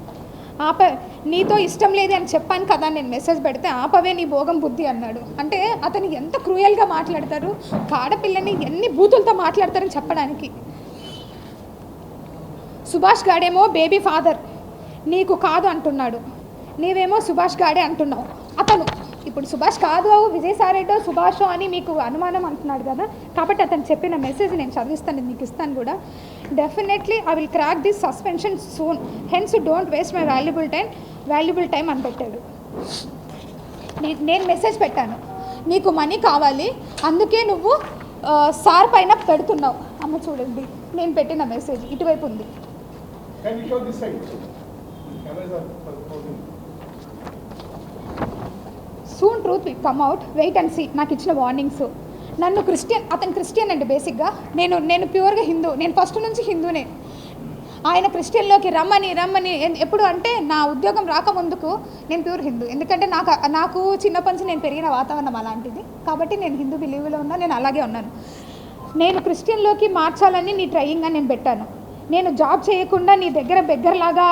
నీతో ఇష్టం లేదు అని చెప్పాను కదా నేను మెసేజ్ పెడితే, ఆపవే నీ భోగం బుద్ధి అన్నాడు. అంటే అతను ఎంత క్రూయల్గా మాట్లాడతారు, ఆడపిల్లని ఎన్ని బూతులతో మాట్లాడతారని చెప్పడానికి. సుభాష్ గాడేమో బేబీ ఫాదర్ నీకు కాదు అంటున్నాడు, నీవేమో సుభాష్ గాడే అంటున్నావు. అతను ఇప్పుడు సుభాష్ కాదు విజయసాయిరెడ్డో సుభాషో అని మీకు అనుమానం అంటున్నాడు కదా, కాబట్టి అతను చెప్పిన మెసేజ్ నేను చదివిస్తాను, మీకు ఇస్తాను కూడా. Definitely I will crack this suspension soon, hence don't waste my valuable time అని పెట్టాడు. నేను మెసేజ్ పెట్టాను, నీకు మనీ కావాలి అందుకే నువ్వు సార్ పైన పెడుతున్నావు. అమ్మ చూడండి నేను పెట్టిన మెసేజ్ ఇటువైపు ఉంది. Soon truth will come out, wait and see. నాకు ఇచ్చిన వార్నింగ్స్. నన్ను అతను క్రిస్టియన్ అండి బేసిక్గా. నేను ప్యూర్గా హిందూ, నేను ఫస్ట్ నుంచి హిందూనే. ఆయన క్రిస్టియన్లోకి రమ్మని ఎప్పుడు అంటే నా ఉద్యోగం రాకముందుకు నేను ప్యూర్ హిందూ. ఎందుకంటే నాకు చిన్నప్పటి నుంచి నేను పెరిగిన వాతావరణం అలాంటిది, కాబట్టి నేను హిందూ బిలీవ్లో ఉన్నా, నేను అలాగే ఉన్నాను. నేను క్రిస్టియన్లోకి మార్చాలని నీ ట్రయింగ్ అని నేను పెట్టాను. నేను జాబ్ చేయకుండా నీ దగ్గర బెగ్గరలాగా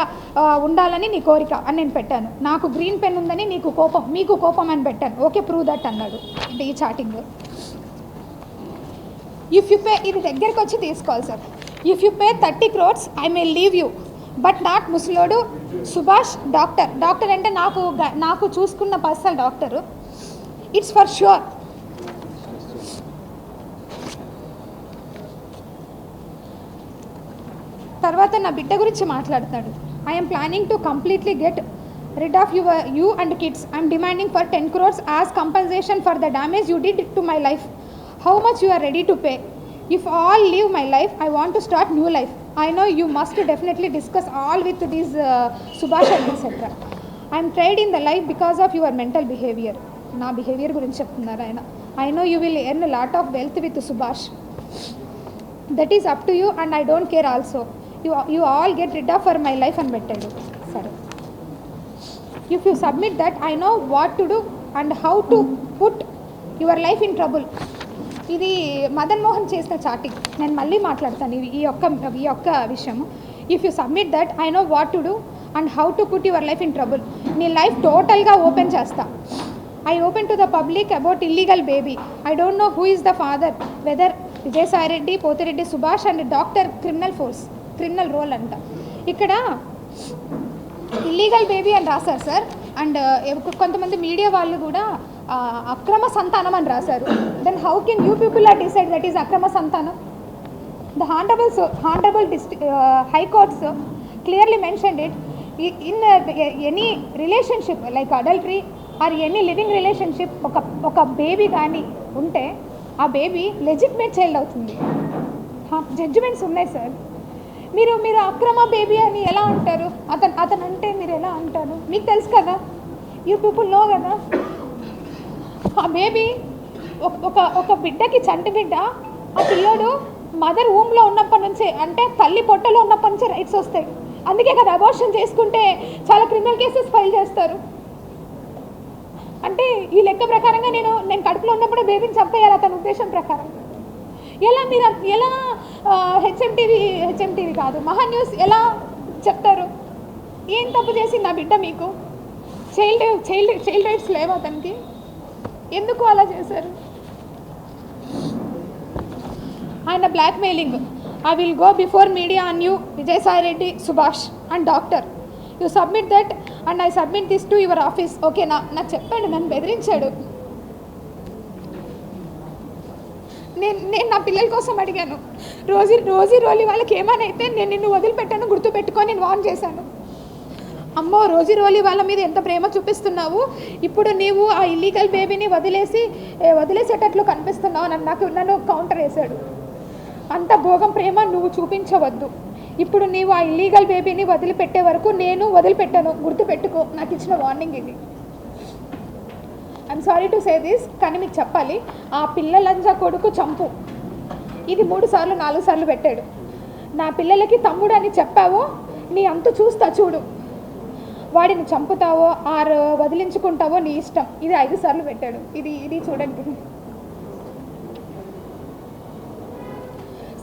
ఉండాలని నీ కోరిక అని నేను పెట్టాను. నాకు గ్రీన్ పెన్ ఉందని మీకు కోపం అని పెట్టాను. ఓకే ప్రూవ్ దట్ అన్నాడు. అంటే ఈ చాటింగ్ ఇఫ్ యూ పే, ఇది దగ్గరికి వచ్చి తీసుకోవాలి sir. If you pay 30 crores I may leave you, but not ముసలోడు సుభాష్ డాక్టర్. డాక్టర్ అంటే నాకు చూసుకున్న personal doctor. It's for sure. తర్వాత నా బిడ్డ గురించి మాట్లాడతాడు. I'm planning to completely get rid of you and kids. I'm demanding for 10 crores as compensation for the damage you did to my life. How much you are ready to pay? If all leave my life, I want to start new life. I know you must definitely discuss all with these Subhash and etc. I am tried in the life because of your mental behavior. నా బిహేవియర్ గురించి చెప్తున్నారు ఆయన. I know you will earn a lot of wealth with Subhash. That is up to you and I don't care also. You all get rid of for my life and పెట్టాడు. సరే, if you submit that, I know what to do and how to put your life in trouble. ఇది మదన్ మోహన్ చేసిన చాటింగ్. నేను మళ్ళీ మాట్లాడతాను ఈ యొక్క విషయము. If you submit that, I know what to do and how to put your life in trouble. నీ లైఫ్ టోటల్గా ఓపెన్ చేస్తా. I open to the public about illegal baby. I don't know who is the father, whether Vijayasai Reddy, Pothireddy Subhash and doctor criminal role అంట. ఇక్కడ ఇల్లీగల్ బేబీ అని రాశారు సార్. అండ్ కొంతమంది మీడియా వాళ్ళు కూడా అక్రమ సంతానం అని రాశారు. Then how can you people are decide that is అక్రమ సంతానం? The honourable high courts clearly mentioned it. In any relationship like adultery or any living relationship, ఒక బేబీ కానీ ఉంటే ఆ బేబీ లెజిటిమేట్ చైల్డ్ అవుతుంది. జడ్జిమెంట్స్ ఉన్నాయి సార్. మీరు అక్రమ బేబీ అని ఎలా అంటారు? అతను అంటే మీరు ఎలా అంటారు? మీకు తెలుసు కదా, యూ పీపుల్ నో కదా. ఆ బేబీ ఒక బిడ్డకి చంటి బిడ్డ, ఆ పిల్లోడు మదర్ ఊమ్లో ఉన్నప్పటి నుంచే, అంటే తల్లి పొట్టలో ఉన్నప్పటి నుంచే రైట్స్ వస్తాయి. అందుకే కదా అబార్షన్ చేసుకుంటే చాలా క్రిమినల్ కేసెస్ ఫైల్ చేస్తారు. అంటే ఈ లెక్క ప్రకారంగా నేను కడుపులో ఉన్నప్పుడే బేబీని చంపేయాలి అతని ఉద్దేశం ప్రకారం. ఎలా హెచ్ఎంటీవీ కాదు, మహా న్యూస్ ఎలా చెప్తారు? ఏం తప్పు చేసి నా బిడ్డ మీకు? చైల్డ్ రైట్స్ లేవు అతనికి? ఎందుకు అలా చేశారు? ఆయన blackmailing. I will go before media on you, Vijayasai Reddy, Subhash and doctor. You submit that and I submit this to your office. ఓకేనా? నాకు చెప్పాడు, నన్ను బెదిరించాడు. నేను నా పిల్లల కోసం అడిగాను. రోజీ రోలి వాళ్ళకి ఏమైనా అయితే నేను నిన్ను వదిలిపెట్టాను, గుర్తుపెట్టుకొని నేను వార్న్ చేశాను. అమ్మో, రోజీ రోలి వాళ్ళ మీద ఎంత ప్రేమ చూపిస్తున్నావు, ఇప్పుడు నీవు ఆ ఇల్లీగల్ బేబీని వదిలేసేటట్లు కనిపిస్తున్నావు నన్ను కౌంటర్ వేశాడు. అంత భోగం ప్రేమ నువ్వు చూపించవద్దు. ఇప్పుడు నీవు ఆ ఇల్లీగల్ బేబీని వదిలిపెట్టే వరకు నేను వదిలిపెట్టాను, గుర్తుపెట్టుకో. నాకు ఇచ్చిన వార్నింగ్ ఇది. I'm sorry to say this, కానీ మీకు చెప్పాలి. ఆ పిల్లలంజా కొడుకు చంపు, ఇది 3 సార్లు 4 సార్లు పెట్టాడు. నా పిల్లలకి తమ్ముడు అని చెప్పావో నీ అంతు చూస్తా చూడు. వాడిని చంపుతావో ఆరు వదిలించుకుంటావో నీ ఇష్టం. ఇది 5 సార్లు పెట్టాడు. ఇది చూడండి.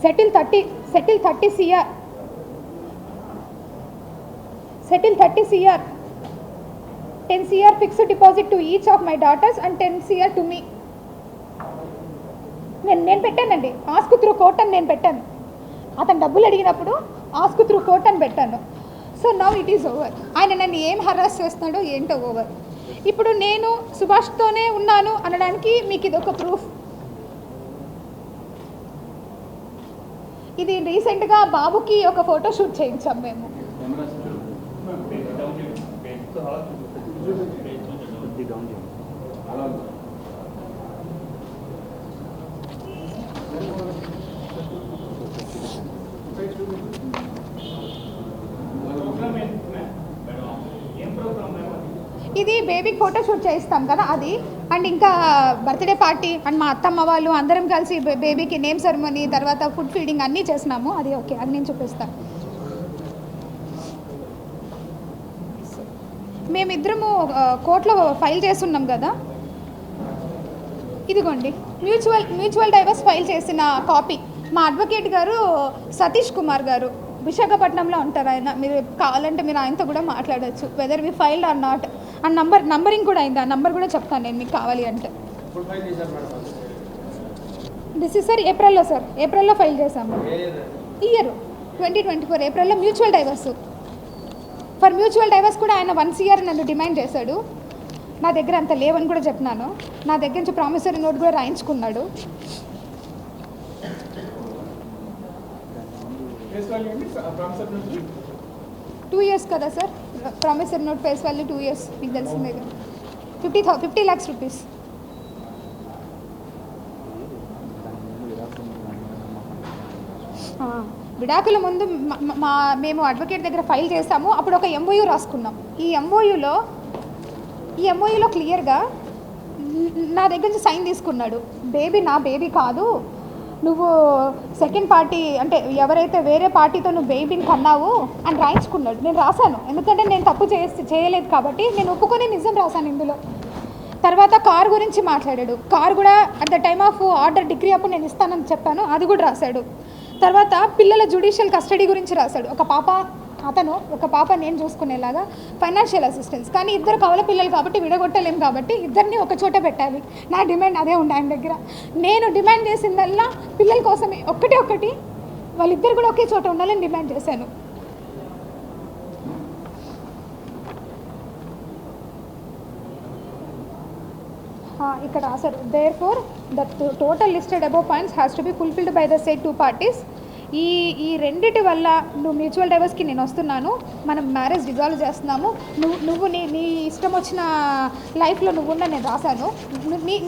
Settle 30 CR. Settle 30 CR. 10 CR fixed deposit to each of my daughters and 10 CR to me. నేను పెట్టానండి. ఆస్క్ త్రూ కోర్ట్ అని నేను పెట్టాను. అతను డబ్బులు అడిగినప్పుడు ఆస్క్ త్రూ కోర్ట్ అని పెట్టాను. So now it is over. ఆయన నన్ను ఏం హరాస్ చేస్తున్నాడో ఏంటో ఓవర్. ఇప్పుడు నేను సుభాష్తోనే ఉన్నాను అనడానికి మీకు ఇది ఒక ప్రూఫ్. ఇది రీసెంట్గా బాబుకి ఒక ఫోటో షూట్ చేయించాం మేము. ఇది బేబీకి ఫోటో షూట్ చేయిస్తాం కదా అది, అండ్ ఇంకా బర్త్డే పార్టీ అండ్ మా అత్తమ్మ వాళ్ళు అందరం కలిసి బేబీకి నేమ్ సెరమనీ తర్వాత ఫుడ్ ఫీడింగ్ అన్నీ చేసినాము. అది ఓకే, అది నేను చూపిస్తాను. మేమిద్దరము కోర్టులో ఫైల్ చేస్తున్నాం కదా, ఇదిగోండి మ్యూచువల్ డైవర్స్ ఫైల్ చేసిన కాపీ. మా అడ్వకేట్ గారు సతీష్ కుమార్ గారు విశాఖపట్నంలో ఉంటారు. ఆయన మీరు కావాలంటే మీరు ఆయనతో కూడా మాట్లాడచ్చు, whether we filed or not. And numbering కూడా అయింది. ఆ నంబర్ కూడా చెప్తాను నేను మీకు కావాలి అంటే. దిస్ ఇస్ సార్ ఏప్రిల్లో సార్, ఏప్రిల్లో ఫైల్ చేశాము. ఇయర్ 2024 ఏప్రిల్లో mutual divorce. For mutual divorce కూడా ఆయన 1 year నన్ను డిమాండ్ చేశాడు. నా దగ్గర అంత లేవని కూడా చెప్పినాను. నా దగ్గర నుంచి ప్రామిసరీ నోట్ కూడా రాయించుకున్నాడు. 2 years కదా sir promissory note, face value 2 years, మీకు తెలిసిందే కదా. 50 lakhs రూపీస్. విడాకుల ముందు మేము అడ్వకేట్ దగ్గర ఫైల్ చేసాము. అప్పుడు ఒక MOU రాసుకున్నాం. ఈ MOUలో క్లియర్గా నా దగ్గర నుంచి సైన్ తీసుకున్నాడు. బేబీ నా బేబీ కాదు, నువ్వు సెకండ్ పార్టీ అంటే ఎవరైతే వేరే పార్టీతో నువ్వు బేబీని కన్నావు అని రాయించుకున్నాడు. నేను రాశాను, ఎందుకంటే నేను తప్పు చేయలేదు కాబట్టి నేను ఒప్పుకొని నిజం రాశాను ఇందులో. తర్వాత కార్ గురించి మాట్లాడాడు. కార్ కూడా at the time of order degree అప్పుడు నేను ఇస్తానని చెప్పాను, అది కూడా రాశాడు. తర్వాత పిల్లల జ్యుడిషియల్ కస్టడీ గురించి రాశాడు. ఒక పాప నేను చూసుకునేలాగా ఫైనాన్షియల్ అసిస్టెన్స్. కానీ ఇద్దరు కవల పిల్లలు కాబట్టి విడగొట్టలేము కాబట్టి ఇద్దరిని ఒక చోట పెట్టాలి. నా డిమాండ్ అదే ఉండే ఆయన దగ్గర. నేను డిమాండ్ చేసిందల్లా పిల్లల కోసమే, ఒకటి వాళ్ళిద్దరు కూడా ఒకే చోట ఉండాలని డిమాండ్ చేశాను. ఇక్కడ రాశారు, therefore the total listed above points has to be fulfilled by the said 2 parties. ఈ రెండిటి వల్ల నువ్వు మ్యూచువల్ డైవర్స్కి నేను వస్తున్నాను, మనం మ్యారేజ్ డిజాల్వ్ చేస్తున్నాము, నువ్వు నీ ఇష్టం వచ్చిన లైఫ్లో నువ్వున్న నేను రాశాను,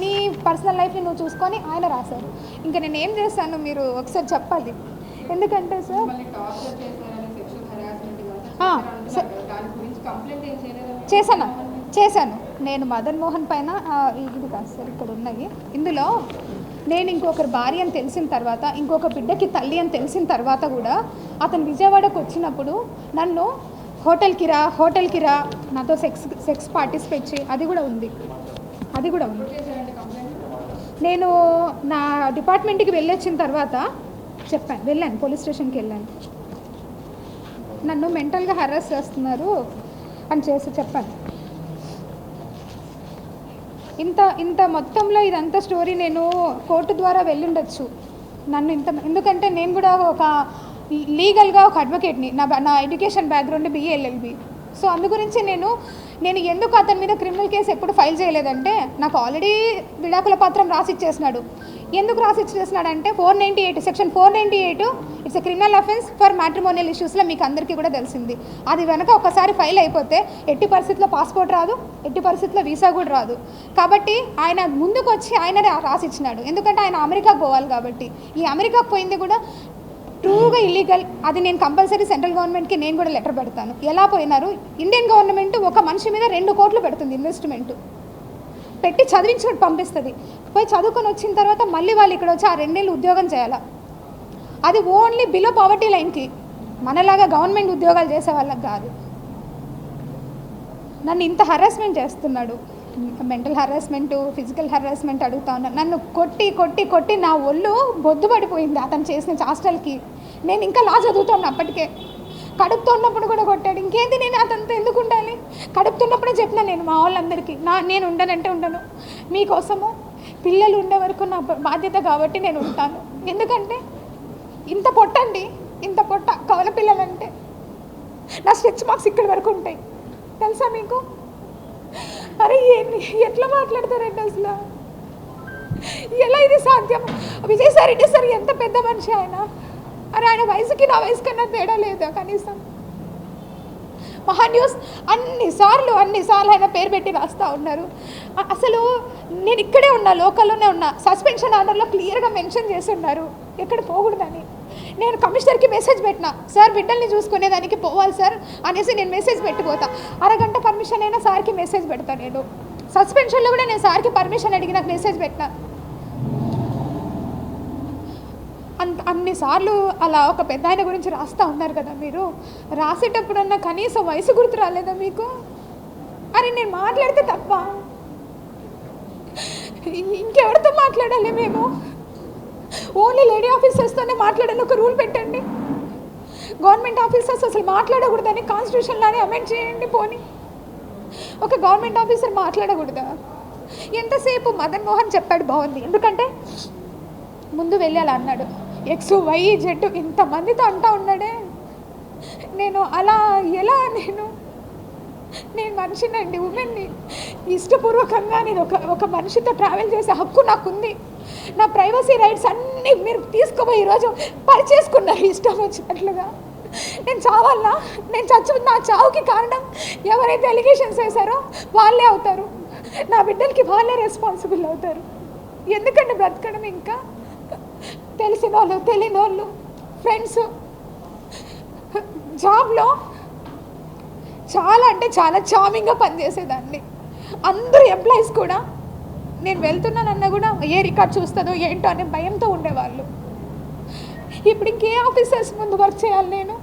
నీ పర్సనల్ లైఫ్ని నువ్వు చూసుకొని ఆయన రాశారు. ఇంకా నేను ఏం చేశాను మీరు ఒకసారి చెప్పాలి. ఎందుకంటే సార్ చేశాను నేను మదన్ మోహన్ పైన. ఇది కాదు సార్, ఇక్కడ ఉన్నాయి. ఇందులో నేను ఇంకొకరి భార్య అని తెలిసిన తర్వాత, ఇంకొక బిడ్డకి తల్లి అని తెలిసిన తర్వాత కూడా అతను విజయవాడకు వచ్చినప్పుడు నన్ను హోటల్కి రా నాతో సెక్స్ పార్టిసిపేట్ చేయి, అది కూడా ఉంది. నేను నా డిపార్ట్మెంట్కి వెళ్ళొచ్చిన తర్వాత వెళ్ళాను, పోలీస్ స్టేషన్కి వెళ్ళాను. నన్ను మెంటల్గా హెరాస్ చేస్తున్నారు అని చెప్పాను. ఇంత మొత్తంలో ఇదంతా స్టోరీ నేను కోర్టు ద్వారా వెళ్ళుండొచ్చు. ఎందుకంటే నేను కూడా ఒక లీగల్గా ఒక అడ్వకేట్ని, నా education background BA LLB. So అందు గురించి నేను ఎందుకు అతని మీద క్రిమినల్ కేసు ఎప్పుడు ఫైల్ చేయలేదంటే, నాకు ఆల్రెడీ విడాకుల పత్రం రాసిచ్చేసినాడు. ఎందుకు రాసిచ్చేసినాడంటే section 498 it's a criminal offence for matrimonial ఇష్యూస్లో మీకు అందరికీ కూడా తెలిసింది. అది వెనక ఒకసారి ఫైల్ అయిపోతే ఎట్టి పరిస్థితుల్లో పాస్పోర్ట్ రాదు, ఎట్టి పరిస్థితుల్లో వీసా కూడా రాదు. కాబట్టి ఆయన ముందుకు వచ్చి ఆయననే రాసిచ్చినాడు. ఎందుకంటే ఆయన అమెరికాకు పోవాలి కాబట్టి. ఈ అమెరికాకు పోయింది కూడా ట్రూగా ఇల్లీగల్. అది నేను కంపల్సరీ సెంట్రల్ గవర్నమెంట్కి నేను కూడా లెటర్ పెడతాను. ఎలా పోయినారు, ఇండియన్ గవర్నమెంట్ ఒక మనిషి మీద 2 కోట్లు పెడుతుంది ఇన్వెస్ట్మెంట్ పెట్టి చదివించుకొని పంపిస్తుంది. పోయి చదువుకొని వచ్చిన తర్వాత మళ్ళీ వాళ్ళు ఇక్కడ వచ్చి ఆ 2 నెలలు ఉద్యోగం చేయాలి. అది ఓన్లీ బిలో పావర్టీ లైన్కి, మనలాగా గవర్నమెంట్ ఉద్యోగాలు చేసే వాళ్ళకి కాదు. నన్ను ఇంత హరాస్మెంట్ చేస్తున్నాడు, మెంటల్ హరాస్మెంట్, ఫిజికల్ హరాస్మెంట్ అడుగుతా ఉన్నాను. నన్ను కొట్టి నా ఒళ్ళు బొద్దు పడిపోయింది అతను చేసిన చాస్టల్కి. నేను ఇంకా లా చదువుతాను అప్పటికే. కడుపుతో ఉన్నప్పుడు కూడా కొట్టాడు. ఇంకేంటి నేను అతనితో ఎందుకు ఉండాలి? కడుపుతున్నప్పుడే చెప్పిన నేను మా వాళ్ళందరికీ, నేను ఉండనంటే ఉండను, మీకోసము పిల్లలు ఉండే వరకు నా బాధ్యత కాబట్టి నేను ఉంటాను. ఎందుకంటే ఇంత పొట్ట కవల పిల్లలంటే నా స్ట్రెచ్ మార్క్స్ ఇక్కడి వరకు ఉంటాయి, తెలుసా మీకు? అరే ఎట్లా మాట్లాడతారండి అసలు? ఎలా ఇది సాధ్యం? విజయసాయి రెడ్డి సార్ ఎంత పెద్ద మనిషి ఆయన. అరే ఆయన వయసుకి నా వయసు కన్నా తేడా లేదా కనీసం? మహాన్యూస్ అన్నిసార్లు ఆయన పేరు పెట్టి రాస్తూ ఉన్నారు. అసలు నేను ఇక్కడే ఉన్నా, లోకల్లోనే ఉన్నా. సస్పెన్షన్ ఆర్డర్లో క్లియర్గా మెన్షన్ చేసి ఉన్నారు ఎక్కడ పోకూడదని. నేను కమిషనర్కి మెసేజ్ పెట్టినా, సార్ బిడ్డల్ని చూసుకునేదానికి పోవాలి సార్ అనేసి నేను మెసేజ్ పెట్టిపోతా. అరగంట పర్మిషన్ అయినా సార్కి మెసేజ్ పెడతా. నేను సస్పెన్షన్లో కూడా నేను సార్కి పర్మిషన్ అడిగి నాకు మెసేజ్ పెట్టినా. అన్నిసార్లు అలా ఒక పెద్ద ఆయన గురించి రాస్తూ ఉన్నారు కదా మీరు. రాసేటప్పుడన్నా కనీసం వయసు గుర్తు రాలేదా మీకు? అరే నేను మాట్లాడితే తప్ప ఇంకెవరితో మాట్లాడాలి మేము? ఓన్లీ లేడీ ఆఫీసర్స్తోనే మాట్లాడాలి ఒక రూల్ పెట్టండి. గవర్నమెంట్ ఆఫీసర్స్ అసలు మాట్లాడకూడదని కాన్స్టిట్యూషన్లోనే అమెండ్ చేయండి. పోనీ ఒక గవర్నమెంట్ ఆఫీసర్ మాట్లాడకూడదా? ఎంతసేపు మదన్ మోహన్ చెప్పాడు బాగుంది. ఎందుకంటే ముందు వెళ్ళి అలా అన్నాడు. ఎక్స్ వై జెడ్ ఇంతమందితో అంటా ఉన్నాడే. నేను అలా ఎలా నేను మనిషినండి, ఉమెన్ని. ఇష్టపూర్వకంగా నేను ఒక మనిషితో ట్రావెల్ చేసే హక్కు నాకుంది. నా ప్రైవసీ రైట్స్ అన్నీ మీరు తీసుకుపోయి ఈరోజు పరిచేసుకున్నారు ఇష్టం వచ్చినట్లుగా. నేను చావాలా? నేను నా చావుకి కారణం ఎవరైతే ఎలిగేషన్స్ వేశారో వాళ్ళే అవుతారు. నా బిడ్డలకి వాళ్ళే రెస్పాన్సిబుల్ అవుతారు. ఎందుకంటే బ్రతకడం ఇంకా తెలిసిన వాళ్ళు తెలియని వాళ్ళు ఫ్రెండ్స్. జాబ్లో చాలా అంటే చాలా చామింగ్గా పనిచేసేదాన్ని. అందరూ ఎంప్లాయీస్ కూడా నేను వెళ్తున్నానన్నా కూడా ఏ రికార్డ్ చూస్తుందో ఏంటో అనే భయంతో ఉండేవాళ్ళు. ఇప్పుడు ఇంకే ఆఫీసర్స్ ముందు వర్క్ చేయాలి, నేను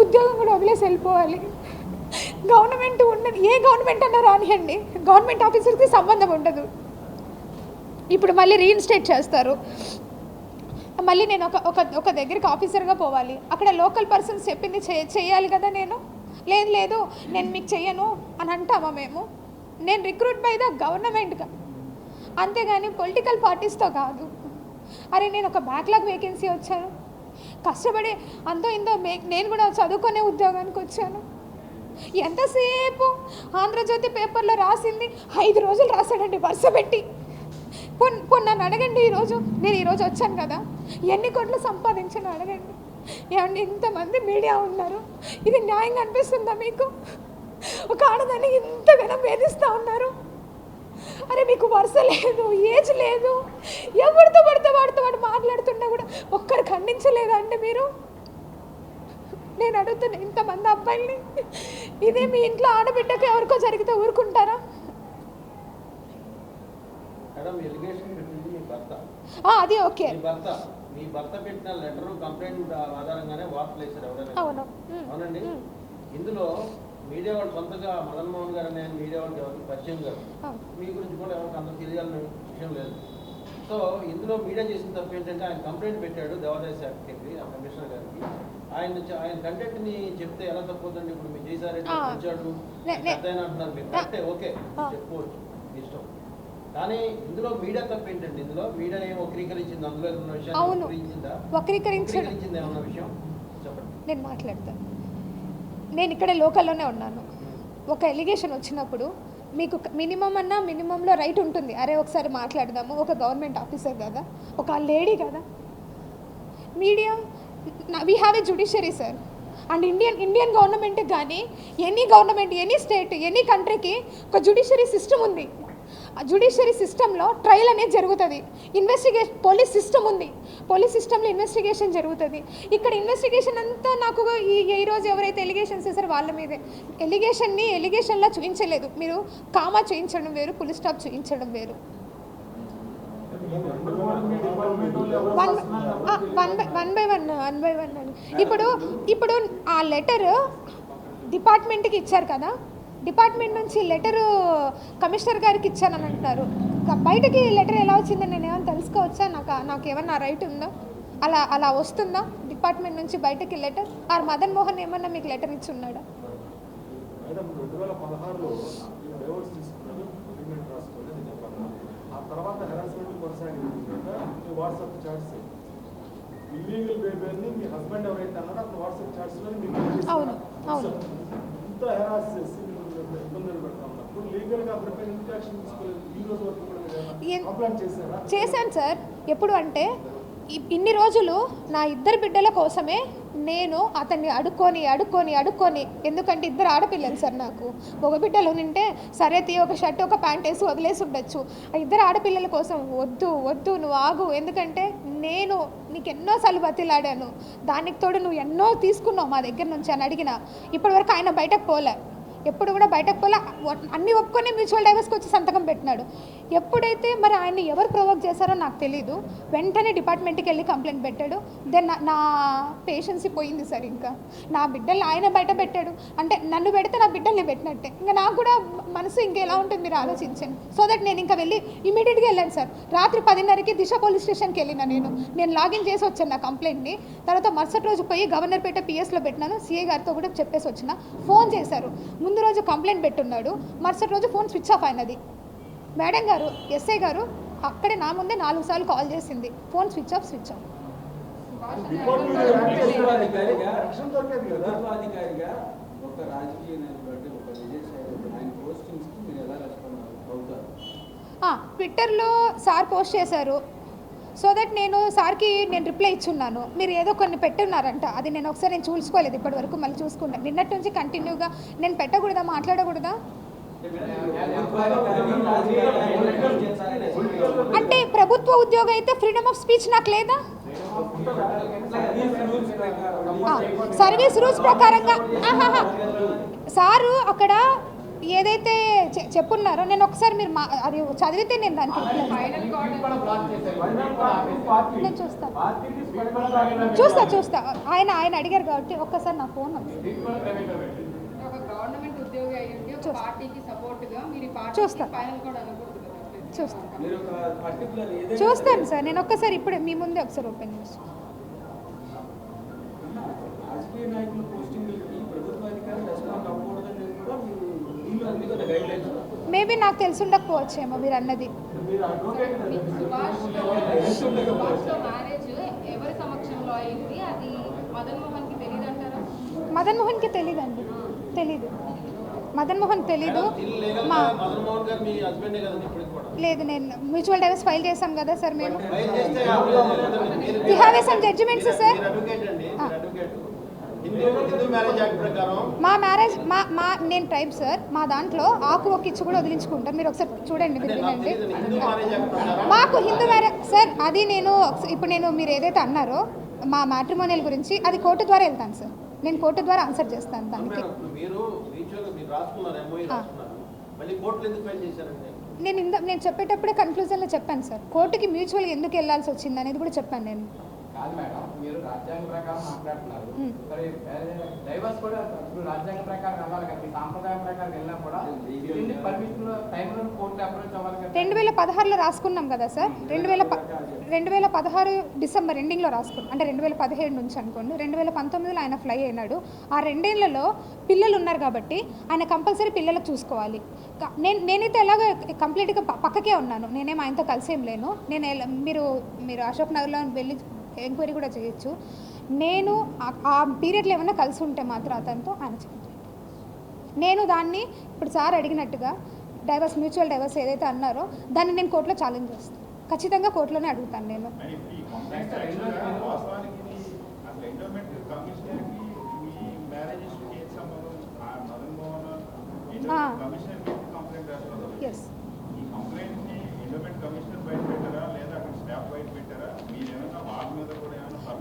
ఉద్యోగం కూడా వదిలేసి వెళ్ళిపోవాలి. గవర్నమెంట్ ఉండదు, ఏ గవర్నమెంట్ అన్నా రానియండి, గవర్నమెంట్ ఆఫీసర్కి సంబంధం ఉండదు. ఇప్పుడు మళ్ళీ రీఇన్స్టేట్ చేస్తారు. మళ్ళీ నేను ఒక దగ్గరికి ఆఫీసర్గా పోవాలి. అక్కడ లోకల్ పర్సన్స్ చెప్పింది చేయాలి కదా. లేదు నేను మీకు చెయ్యను అని అంటామా మేము? నేను రిక్రూట్ బై ద గవర్నమెంట్గా, అంతేగాని పొలిటికల్ పార్టీస్తో కాదు. అరే నేను ఒక బ్యాక్లాగ్ వేకెన్సీ వచ్చాను, కష్టపడి అంతో ఇంతో నేను కూడా చదువుకునే ఉద్యోగానికి వచ్చాను. ఎంతసేపు ఆంధ్రజ్యోతి పేపర్లో రాసింది 5 రోజులు రాశాడండి వరుస పెట్టి. నన్ను అడగండి, నేను ఈరోజు వచ్చాను కదా, ఎన్ని కోట్లు సంపాదించాను అడగండి. ఏమండి, ఇంతమంది మీడియా ఉన్నారు, ఇది న్యాయంగా అనిపిస్తుందా మీకు? ఒక ఆడదాన్ని ఇంతగానో వేధిస్తూ ఉన్నారు. అరే మీకు వరుస లేదు, ఏజ్ లేదు, ఎవరితో పడితే వాడు మాట్లాడుతున్నా కూడా ఒక్కరు ఖండించలేదా అంటే మీరు? నేను అడుగుతున్నా ఇంతమంది అబ్బాయిల్ని, ఇదే మీ ఇంట్లో ఆడబిడ్డకు ఎవరికో జరిగితే ఊరుకుంటారా? అది ఓకే. మీ భర్త పెట్టిన లెటర్ కంప్లైంట్ ఆధారంగానే వార్తలు వేశారు ఎవరైనా? అవునండి. ఇందులో మీడియా వాళ్ళు కొంతగా మదన్ మోహన్ గారు అనే మీడియా వాళ్ళకి ఎవరికి పరిచయం గారు, మీ గురించి కూడా ఎవరికి అంత తెలియాలని విషయం లేదు. సో ఇందులో మీడియా చేసిన తప్పు ఏంటంటే ఆయన కంప్లైంట్ పెట్టాడు దేవాదాయ శాఖకి, ఆ కమిషనర్ గారికి. ఆయన కంటెంట్ ని చెప్తే ఎలా తప్పుతుందండి? ఇప్పుడు మీరు చేశారంటే వచ్చాడు పెద్ద అంటున్నారు, మీరు కరెక్టే, ఓకే చెప్పుకోవచ్చు ఇష్టం. కానీ ఇందులో మీడియా తప్పు ఏంటండి? ఇందులో మీడియా ఏం వక్రీకరించింది? అందులో ఏమన్నా విషయం వక్రీకరించింది ఏమన్నా విషయం చెప్పండి. నేను మాట్లాడతాను. నేను ఇక్కడ లోకల్లోనే ఉన్నాను. ఒక ఎలిగేషన్ వచ్చినప్పుడు మీకు మినిమంలో రైట్ ఉంటుంది. అరే ఒకసారి మాట్లాడదాము, ఒక గవర్నమెంట్ ఆఫీసర్ కదా, ఒక లేడీ కదా. Media, we have a judiciary sir. And Indian గవర్నమెంట్కి కానీ any government, any state, any కంట్రీకి ఒక జ్యుడిషియరీ సిస్టమ్ ఉంది. ఆ జ్యుడిషియరీ సిస్టంలో ట్రయల్ అనేది జరుగుతుంది. ఇన్వెస్టిగేషన్, పోలీస్ సిస్టమ్ ఉంది, పోలీస్ సిస్టంలో ఇన్వెస్టిగేషన్ జరుగుతుంది. ఇక్కడ ఇన్వెస్టిగేషన్ అంతా నాకు ఈరోజు ఎవరైతే ఎలిగేషన్స్ చేశారో వాళ్ళ మీదే. ఎలిగేషన్లా చూపించలేదు. మీరు కామా చూపించడం వేరు, ఫుల్ స్టాప్ చూపించడం వేరు. One by one. ఇప్పుడు ఆ లెటర్ డిపార్ట్మెంట్కి ఇచ్చారు కదా, డిపార్ట్మెంట్ నుంచి లెటరు కమిషనర్ గారికి ఇచ్చానని అంటున్నారు. బయటకి లెటర్ ఎలా వచ్చిందని నేను ఏమైనా తెలుసుకోవచ్చా? నాకు ఏమన్నా రైట్ ఉందా? అలా వస్తుందా డిపార్ట్మెంట్ నుంచి బయటకి లెటర్? ఆర్ మదన్ మోహన్ ఏమన్నా మీకు లెటర్ ఇచ్చి ఉన్నాడా? అవును. చేశాను సార్. ఎప్పుడు అంటే ఇన్ని రోజులు నా ఇద్దరు బిడ్డల కోసమే నేను అతన్ని అడుక్కొని, ఎందుకంటే ఇద్దరు ఆడపిల్లలు సార్ నాకు. ఒక బిడ్డలు ఉంటే సరే ఒక షర్ట్ ఒక ప్యాంట్ వేసి వదిలేసి ఉండొచ్చు. ఆ ఇద్దరు ఆడపిల్లల కోసం వద్దు నువ్వు ఆగు, ఎందుకంటే నేను నీకు ఎన్నోసార్లు బతిలాడాను, దానికి తోడు నువ్వు ఎన్నో తీసుకున్నావు మా దగ్గర నుంచి అని అడిగిన. ఇప్పటివరకు ఆయన బయటకు పోలే, ఎప్పుడు కూడా బయటకు పోలే. అన్నీ ఒప్పుకొని మ్యూచువల్ డైవర్స్కి వచ్చి సంతకం పెట్టినాడు. ఎప్పుడైతే మరి ఆయన్ని ఎవరు ప్రొవోక్ చేశారో నాకు తెలీదు. వెంటనే డిపార్ట్మెంట్కి వెళ్ళి కంప్లైంట్ పెట్టాడు. దెన్ నా పేషెన్సీ పోయింది సార్. ఇంకా నా బిడ్డల్ని ఆయన బయట పెట్టాడు అంటే నన్ను పెడితే నా బిడ్డల్ని పెట్టినట్టే. ఇంకా నాకు కూడా మనసు ఇంకెలా ఉంటుంది మీరు ఆలోచించండి. సో దట్ నేను ఇంకా వెళ్ళి ఇమీడియట్గా వెళ్ళాను సార్. రాత్రి 10:30కి దిశ పోలీస్ స్టేషన్కి వెళ్ళిన నేను లాగిన్ చేసి వచ్చాను నా కంప్లైంట్ని. తర్వాత మరుసటి రోజు పోయి గవర్నర్పేట పిఎస్లో పెట్టినాను. సిఐ గారితో కూడా చెప్పేసి వచ్చిన. ఫోన్ చేశారు, ముందు రోజు కంప్లైంట్ పెట్టున్నాడు, మరుసటి రోజు ఫోన్ స్విచ్ ఆఫ్ అయినది. మేడం గారు, ఎస్ఐ గారు అక్కడే నా ముందే 4 సార్లు కాల్ చేసింది, ఫోన్ స్విచ్ ఆఫ్. అధికారిగా ఒక రాజకీయ నాయకుడు ఒక విజయసాయి ఆయన పోస్టింగ్స్కి మీరు ఎలా రెస్పాండ్ అవుతారు? ట్విట్టర్లో సార్ పోస్ట్ చేశారు, సో దట్ నేను సార్కి రిప్లై ఇచ్చున్నాను. మీరు ఏదో కొన్ని పెట్టున్నారంట, అది నేను ఒకసారి చూసుకోలేదు ఇప్పటి వరకు, మళ్ళీ చూసుకుంటాను. నిన్నటి నుంచి కంటిన్యూగా నేను పెట్టకూడదా, మాట్లాడకూడదా అంటే ప్రభుత్వ ఉద్యోగం అయితే ఫ్రీడమ్ ఆఫ్ స్పీచ్ నాకు లేదా? సర్వీస్ రూల్స్ ప్రకారంగా సారు అక్కడ ఏదైతే చెప్పున్నారో నేను ఒకసారి మీరు అది చదివితే నేను దానికి నేను చూస్తా. ఆయన అడిగారు కాబట్టి ఒక్కసారి నా ఫోన్ చూస్తాను సార్. నేను ఒక్కసారి ఇప్పుడు మీ ముందే ఒకసారి ఓపెన్ చేసి మేబీ నాకు తెలిసి ఉండకపోవచ్చేమో మీరు అన్నది. మదన్ మోహన్కి తెలీదండి, తెలీదు. మదన్ మోహన్ తెలీదు. లేదు, నేను మ్యూచువల్ డైవర్స్ ఫైల్ చేశాం కదా సార్ మేము. We have some judgements sir. మా మ్యారేజ్ మా నేను ట్రైబ్ సార్. మా దాంట్లో ఆకు ఒక ఇచ్చి కూడా వదిలించుకుంటారు. మీరు ఒకసారి చూడండి, మీరు వినండి. మాకు హిందూ మ్యారేజ్ సార్, అది ఇప్పుడు మీరు ఏదైతే అన్నారో మా మ్యాట్రిమోనియల్ గురించి, అది కోర్టు ద్వారా వెళ్తాను సార్. నేను కోర్టు ద్వారా ఆన్సర్ చేస్తాను దానికి. నేను చెప్పేటప్పుడే కన్క్లూజన్లో చెప్పాను సార్, కోర్టుకి మ్యూచువల్గా ఎందుకు వెళ్ళాల్సి వచ్చింది అనేది కూడా చెప్పాను నేను. కాదు మేడం, మీరు రాజ్యాంగ ప్రకారం మాట్లాడుతున్నారు, మరి డైవర్స్ కూడా రాజ్యాంగ ప్రకారం వెళ్ళాలి కదా, సాంప్రదాయం ప్రకారం వెళ్ళినా కూడా పర్మిషన్ టైంలో కోర్టు అప్రోచ్ అవ్వాలి కదా. 2016లో రాసుకున్నాం కదా సార్. 2016 డిసెంబర్ ఎండింగ్లో రాసుకున్నాం, అంటే 2017 నుంచి అనుకోండి. 2019లో ఆయన ఫ్లై అయినాడు. ఆ 2 ఏళ్లలో పిల్లలు ఉన్నారు కాబట్టి ఆయన కంపల్సరీ పిల్లలకు చూసుకోవాలి. నేనైతే ఎలాగో కంప్లీట్గా పక్కకే ఉన్నాను, నేనేం ఆయనతో కలిసేం లేను. మీరు అశోక్ నగర్లో వెళ్ళి ఎంక్వైరీ కూడా చేయొచ్చు. నేను ఆ పీరియడ్లో ఏమైనా కలిసి ఉంటే మాత్రం అతనితో ఆయన చెప్పండి. నేను దాన్ని ఇప్పుడు సార్ అడిగినట్టుగా మ్యూచువల్ డైవర్స్ ఏదైతే అన్నారో దాన్ని నేను కోర్టులో ఛాలెంజ్ చేస్తాను. ఖచ్చితంగా కోర్టులోనే అడుగుతాను నేను.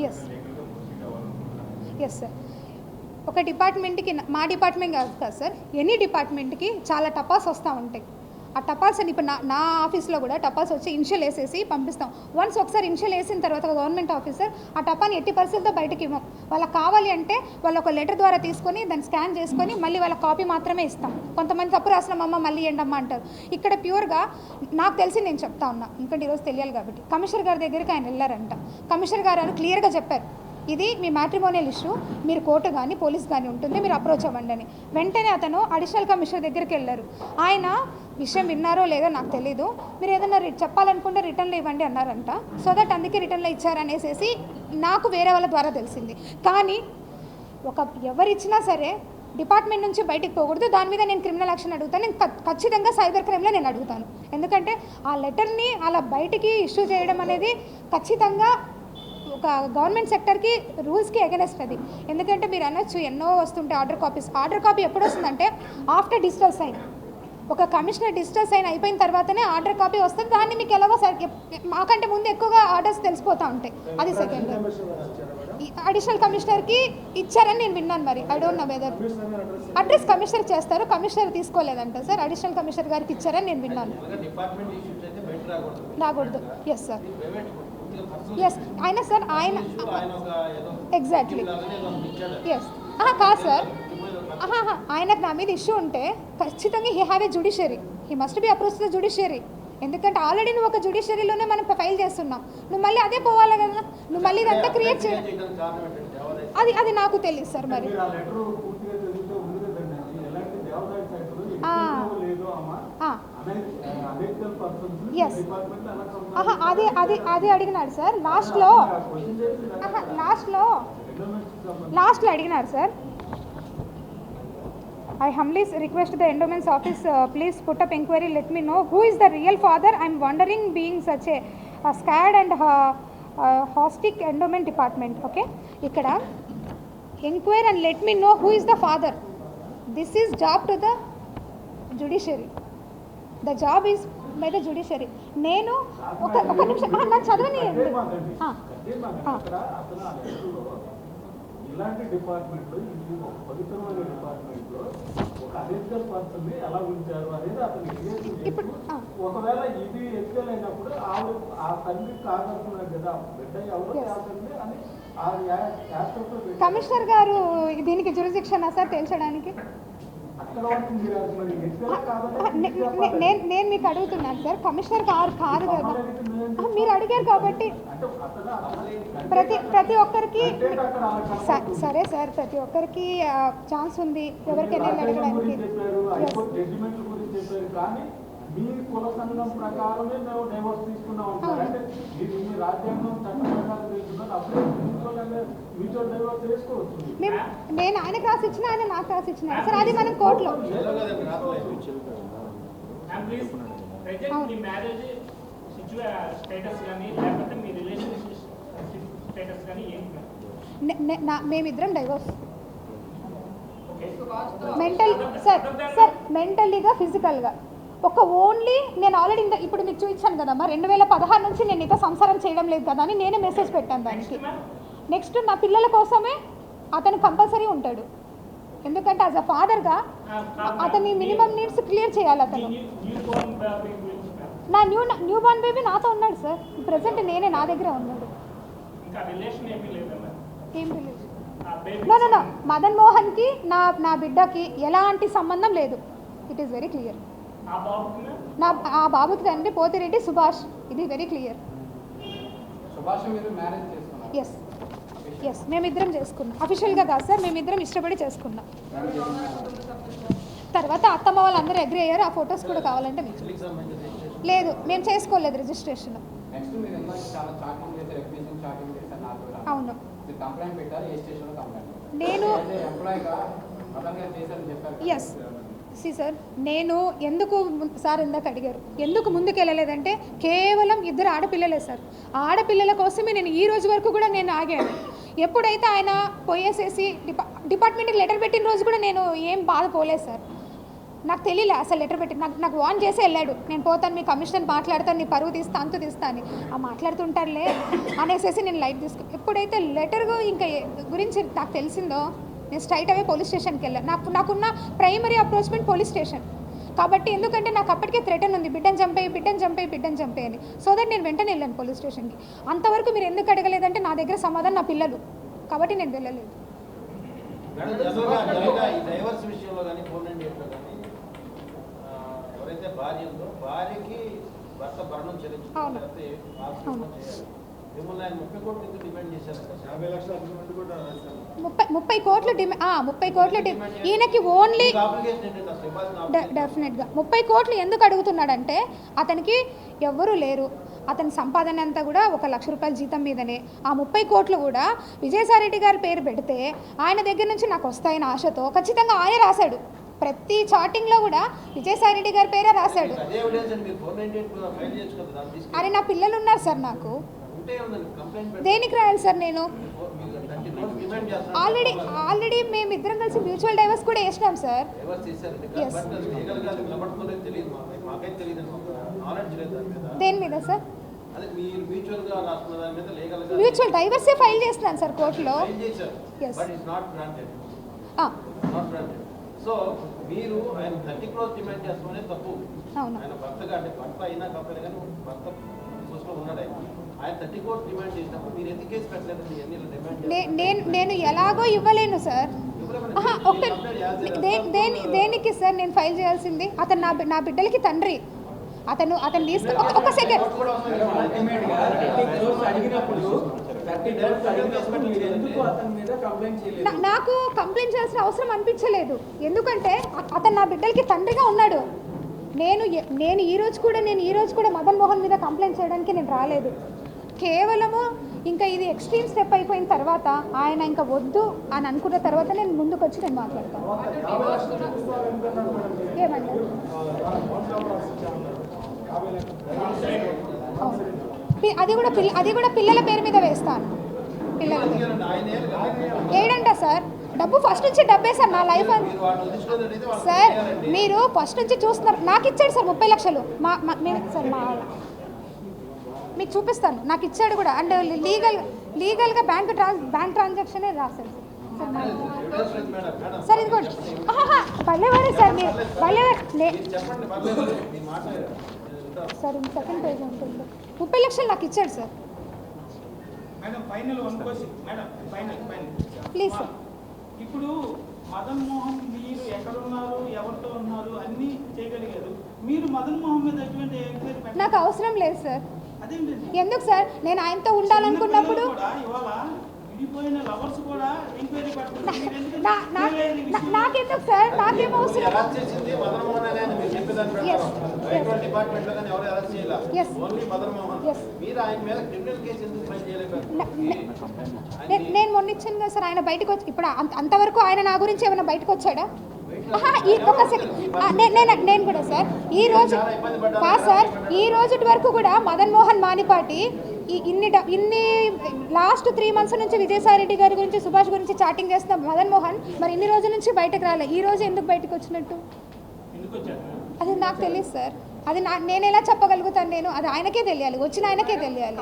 Yes, yes sir. ఒక డిపార్ట్మెంట్కి, మా డిపార్ట్మెంట్ కాదు కదా సార్, ఎనీ డిపార్ట్మెంట్కి చాలా టపాల్స్ వస్తూ ఉంటాయి. ఆ టపాల్స్ అని ఇప్పుడు నా ఆఫీస్లో కూడా టపాల్స్ వచ్చి ఇనిషియల్ వేసేసి పంపిస్తాం. వన్స్ ఒకసారి ఇనిషియల్ వేసిన తర్వాత గవర్నమెంట్ ఆఫీసర్ ఆ టపాని ఎట్టి పరిస్థితులతో బయటకి ఇవ్వం. వాళ్ళకి కావాలి అంటే వాళ్ళు ఒక లెటర్ ద్వారా తీసుకొని దాన్ని స్కాన్ చేసుకొని మళ్ళీ వాళ్ళ కాపీ మాత్రమే ఇస్తాం. కొంతమంది తప్పు రాసినామమ్మ మళ్ళీ ఏంటమ్మా అంటారు. ఇక్కడ ప్యూర్గా నాకు తెలిసి నేను చెప్తా ఉన్నా, ఎందుకంటే ఈరోజు తెలియాలి కాబట్టి. కమిషనర్ గారి దగ్గరికి ఆయన వెళ్ళారంట. కమిషనర్ గారు అని క్లియర్గా చెప్పారు, ఇది మీ మ్యాట్రిమోనియల్ ఇష్యూ, మీరు కోర్టు కానీ పోలీస్ కానీ ఉంటుంది, మీరు అప్రోచ్ అవ్వండి అని. వెంటనే అతను అడిషనల్ కమిషనర్ దగ్గరికి వెళ్ళారు. ఆయన విషయం విన్నారో లేదో నాకు తెలీదు, మీరు ఏదైనా చెప్పాలనుకుంటే రిటర్న్లో ఇవ్వండి అన్నారంట. సో దట్ అందుకే రిటర్న్లో ఇచ్చారనేసి నాకు వేరే వాళ్ళ ద్వారా తెలిసింది. కానీ ఎవరిచ్చినా సరే డిపార్ట్మెంట్ నుంచి బయటికి పోకూడదు. దాని మీద నేను క్రిమినల్ యాక్షన్ అడుగుతాను. నేను ఖచ్చితంగా సైబర్ క్రైమ్లో నేను అడుగుతాను. ఎందుకంటే ఆ లెటర్ని అలా బయటికి ఇష్యూ చేయడం అనేది ఖచ్చితంగా ఒక గవర్నమెంట్ సెక్టర్కి రూల్స్కి అగెనెస్ట్ అది. ఎందుకంటే మీరు అనొచ్చు ఎన్నో వస్తుంటే ఆర్డర్ కాపీ ఎప్పుడు వస్తుందంటే ఆఫ్టర్ డిజిటల్ సైన్. ఒక కమిషనర్ డిజిటల్ సైన్ అయిపోయిన తర్వాతనే ఆర్డర్ కాపీ వస్తుంది. దాన్ని మీకు ఎలాగో మాకంటే ముందు ఎక్కువగా ఆర్డర్స్ తెలిసిపోతూ ఉంటాయి. అది సెకండ్. అడిషనల్ కమిషనర్కి ఇచ్చారని నేను విన్నాను, మరి I don't know whether. Address commissioner చేస్తారు, కమిషనర్ తీసుకోలేదంట సార్. అడిషనల్ కమిషనర్ గారికి ఇచ్చారని నేను విన్నాను. రాకూడదు. Yes sir, yes. ఆయన సార్ ఆయన ఎగ్జాక్ట్లీ ఎస్. కాదు సార్, ఆయనకు నా మీద ఇష్యూ ఉంటే ఖచ్చితంగా he have a judiciary, he must be approach the judiciary. ఎందుకంటే ఆల్రెడీ నువ్వు ఒక జ్యుడిషియరీలోనే మనం ఫైల్ చేస్తున్నాం, నువ్వు మళ్ళీ అదే పోవాలి కదా, నువ్వు మళ్ళీ ఇదంతా క్రియేట్ చేయాలి. అది నాకు తెలియదు సార్. మరి ఎస్ అది అడిగినాడు సార్ లాస్ట్లో అడిగినారు sir. I humbly request the endowments office please put up inquiry, let me know who is the real father. I'm wondering being such a scared and hostic endowment department. Okay, ikkada inquire and let me know who is the father. This is job to the judiciary. The job is by the judiciary. నేను ఒక నిమిషం నా చదవనియండి. ఇలాంటి డిపార్ట్మెంట్లో ఇది ఒక పవిత్రమైన డిపార్ట్మెంట్లో ఒక అధికార పర్సన్ ఎలా ఉంచారు అనేది అతను ఇప్పుడు ఒకవేళ ఇది ఎక్స్ఎల్ అయినప్పుడు ఆవిడ ఆ తండ్రి కాదనుకున్నారు కదా బిడ్డ ఎవరు చేస్తుంది అని ఆ కమిషనర్ గారు దీనికి జ్యూరిడిక్షన్ సార్ తేల్చడానికి అక్కడ వరకు మీరు మరి ఎక్స్ఎల్ కాదని నేను మీకు అడుగుతున్నాను సార్, కమిషనర్ గారు కాదు కదా మీరు అడిగారు కాబట్టి ప్రతి ఒక్కరికి సరే సార్ ప్రతి ఒక్కరికి ఛాన్స్ ఉంది ఎవరికైనా అడగడానికి. మీ కుల సంఘం ప్రకారమే మేము డైవర్స్ తీసుకున్నాం అంటే మీ రాజ్యాంగం చట్టం ప్రకారం తీసుకున్నాం అప్పుడే మ్యూచువల్ డైవర్స్ చేసుకోవచ్చు. నేను ఆయనకు రాసి ఇచ్చిన ఆయన నాకు రాసి ఇచ్చిన సార్ అది మనం కోర్టులో మేమిద్దరం డైవర్స్ మెంటల్లీగా ఫిజికల్గా ఒక ఓన్లీ నేను ఆల్రెడీ ఇప్పుడు మీకు చూపించాను కదమ్మా 2016 నుంచి నేను నీతో సంసారం చేయడం లేదు కదా అని నేనే మెసేజ్ పెట్టాను దానికి. నెక్స్ట్ నా పిల్లల కోసమే అతను కంపల్సరీ ఉంటాడు, ఎందుకంటే యాజ్ అ ఫాదర్గా అతని మినిమం నీడ్స్ క్లియర్ చేయాలి. అతను నా న్యూ బార్న్ బేబీ నాతో ఉన్నాడు సార్ ప్రెసెంట్, నేనే నా దగ్గర ఉన్నాడు. ఏం రిలేషన్? నో మదన్ మోహన్కి నా బిడ్డకి ఎలాంటి సంబంధం లేదు. It is very clear. ఆ బాబుకి తండ్రి పోతిరెడ్డి సుభాష్, ఇది వెరీ క్లియర్. ఎస్ మేమిద్దరం చేసుకున్నాం, అఫీషియల్గా కాదు సార్, మేమిద్దరం ఇష్టపడి చేసుకున్నాం. తర్వాత అత్తమ్మ వాళ్ళందరూ అగ్రి అయ్యారు. ఆ ఫొటోస్ కూడా కావాలంటే మీకు లేదు, మేము చేసుకోలేదు రిజిస్ట్రేషన్. అవును నేను ఎస్ సార్ నేను ఎందుకు సార్ ఇందాక అడిగారు ఎందుకు ముందుకు వెళ్ళలేదంటే కేవలం 2 ఆడపిల్లలే సార్. ఆ ఆడపిల్లల కోసమే నేను ఈ రోజు వరకు కూడా నేను ఆగాను. ఎప్పుడైతే ఆయన పోయేసేసి డిపార్ట్మెంట్కి లెటర్ పెట్టిన రోజు కూడా నేను ఏం బాధపోలేదు సార్. నాకు తెలియలే అసలు లెటర్ పెట్టి నాకు వార్న్ చేసి వెళ్ళాడు, నేను పోతాను మీ కమిషన్ మాట్లాడతాను, నీ పరువు తీస్తా అంతు తీస్తా అని. ఆ మాట్లాడుతుంటారులే అనేసి నేను లైట్ తీసుకు. ఎప్పుడైతే లెటర్ ఇంకా గురించి నాకు తెలిసిందో నేను స్ట్రైట్ అవే పోలీస్ స్టేషన్కి వెళ్ళాను. నాకున్న ప్రైమరీ అప్రోచ్మెంట్ పోలీస్ స్టేషన్ కాబట్టి, ఎందుకంటే నాకు అప్పటికే థ్రెటన్ ఉంది బిడ్డను చంపే అని. సో దట్ నేను వెంటనే వెళ్ళాను పోలీస్ స్టేషన్కి. అంతవరకు మీరు ఎందుకు అడగలేదంటే నా దగ్గర సమాధానం నా పిల్లలు కాబట్టి నేను వెళ్ళలేదు. ఎవరైతే భార్య ఉందో భార్యకి భర్త భరణం చెల్లించుకుంటే మిమ్మల్ని ఆయన 30 కోట్లు ఎందుకు డిమాండ్ చేశారు? 50 లక్షల అగ్రిమెంట్ కూడా 30 కోట్లు ఈయనకి ఓన్లీ డెఫినెట్గా 30 కోట్లు ఎందుకు అడుగుతున్నాడంటే అతనికి ఎవ్వరూ లేరు. అతని సంపాదన అంతా కూడా 1 లక్ష రూపాయల జీతం మీదనే. ఆ 30 కోట్లు కూడా విజయసాయిరెడ్డి గారి పేరు పెడితే ఆయన దగ్గర నుంచి నాకు వస్తాయని ఆశతో ఖచ్చితంగా ఆయన రాశాడు. ప్రతి చాటింగ్లో కూడా విజయసాయిరెడ్డి గారి పేరే రాశాడు. అరే నా పిల్లలు ఉన్నారు సార్, నాకు దేనికి రాయాలి సార్? నేను ఆల్రెడీ మేమిద్దరం కలిసి మ్యూచువల్ డైవర్స్ కూడా వేసినాం సార్. దేని మీద సార్? మ్యూచువల్ డైవర్సే ఫైల్ చేస్తున్నాను సార్ కోర్టులో. సో మీరు ఆయన 30 క్రోర్స్ డిమాండ్ చేస్తామనే తప్పు. ఆయన భర్తగా అంటే భర్త అయినా కాకపోయినా కానీ భర్త సోషల్లో ఉన్నాడు. ఆయన 30 క్రోర్స్ డిమాండ్ చేసినప్పుడు మీరు ఎందుకు కేసు పెట్టలేదండి? నేను ఎలాగో ఇవ్వలేను సార్. దేనికి సార్ నేను ఫైల్ చేయాల్సింది? అతను నా బిడ్డలకి తండ్రి. అతను తీసుకు ఒక సెకండ్ నాకు కంప్లైంట్ చేయాల్సిన అవసరం అనిపించలేదు, ఎందుకంటే అతను నా బిడ్డలకి తండ్రిగా ఉన్నాడు. నేను ఈ రోజు కూడా మదన్ మోహన్ మీద కంప్లైంట్ చేయడానికి నేను రాలేదు. కేవలము ఇంకా ఇది ఎక్స్ట్రీమ్ స్టెప్ అయిపోయిన తర్వాత ఆయన ఇంకా వద్దు అని అనుకున్న తర్వాత నేను ముందుకు వచ్చి నేను మాట్లాడతాను. ఏమండి అది కూడా పిల్లల పేరు మీద వేస్తాను. పిల్లల ఏడంట సార్ డబ్బు ఫస్ట్ నుంచి డబ్బే సార్ నా లైఫ్ సార్. మీరు ఫస్ట్ నుంచి చూస్తున్నారు. నాకు ఇచ్చాడు సార్ 30 లక్షలు సార్ మీకు చూపిస్తాను. నాకు ఇచ్చాడు కూడా. అండ్ లీగల్గా బ్యాంక్ ట్రాన్సాక్షనే రాశారు సార్. ఇది కూడా భలేవాడే సార్ మీరు భలేవాడే సార్. సెకండ్ పేజ్ ఉంటుంది. 30 లక్షలు నాకు ఇచ్చాడు సార్. Please sir. ఇప్పుడు మదన్ మోహన్ మీరు ఎక్కడున్నారు, ఎవరితో ఉన్నారు అన్నీ చేయగలిగారు. మీరు మదన్ మోహన్ మీద ఎటువంటి ఎంక్వైరీ నాకు అవసరం లేదు సార్. అదేంటండి ఎందుకు సార్? నేను ఆయనతో ఉండాలనుకున్నప్పుడు నాకెందుకు సార్? నాకేం అవసరం? నేను మొన్న ఇచ్చాను కదా సార్. ఆయన బయటకు వచ్చి ఇప్పుడు అంతవరకు ఆయన నా గురించి ఏమైనా బయటకు వచ్చాడా? నేను కూడా సార్ ఈ రోజు సార్ ఈ రోజు వరకు కూడా మదన్ మోహన్ మానిపాటి ఇన్ని లాస్ట్ 3 months నుంచి విజయసాయిరెడ్డి గారి గురించి, సుభాష్ గురించి చాటింగ్ చేస్తున్న మదన్ మోహన్ మరి ఇన్ని రోజుల నుంచి బయటకు రాలే. ఈ రోజు ఎందుకు బయటకు వచ్చినట్టు అది నాకు తెలియదు సార్. అది నేను ఎలా చెప్పగలుగుతాను? నేను అది ఆయనకే తెలియాలి, వచ్చిన ఆయనకే తెలియాలి.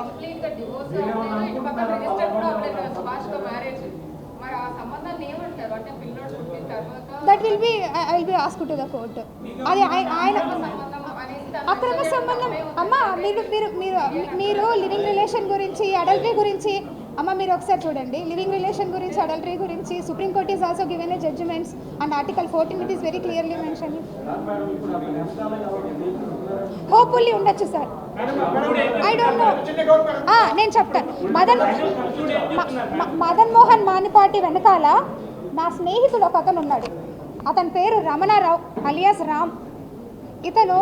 That will be I will be asked to the court. అది ఆయన అక్రమ సంబంధం. అమ్మ మీరు లివింగ్ రిలేషన్ గురించి, అడల్టరీ గురించి అమ్మ మీరు ఒకసారి చూడండి. లివింగ్ రిలేషన్ గురించి, అడల్టరీ గురించి supreme court is also given a judgements and article 14 it is very clearly mention. Hopefully ఉండొచ్చు సార్. I don't know. నేను చెప్తాను. మదన్ మోహన్ మానిపాటి వెనకాల నా స్నేహితుడు ఒక అతను ఉన్నాడు. అతని పేరు రమణారావు అలియాస్ రామ్. ఇతను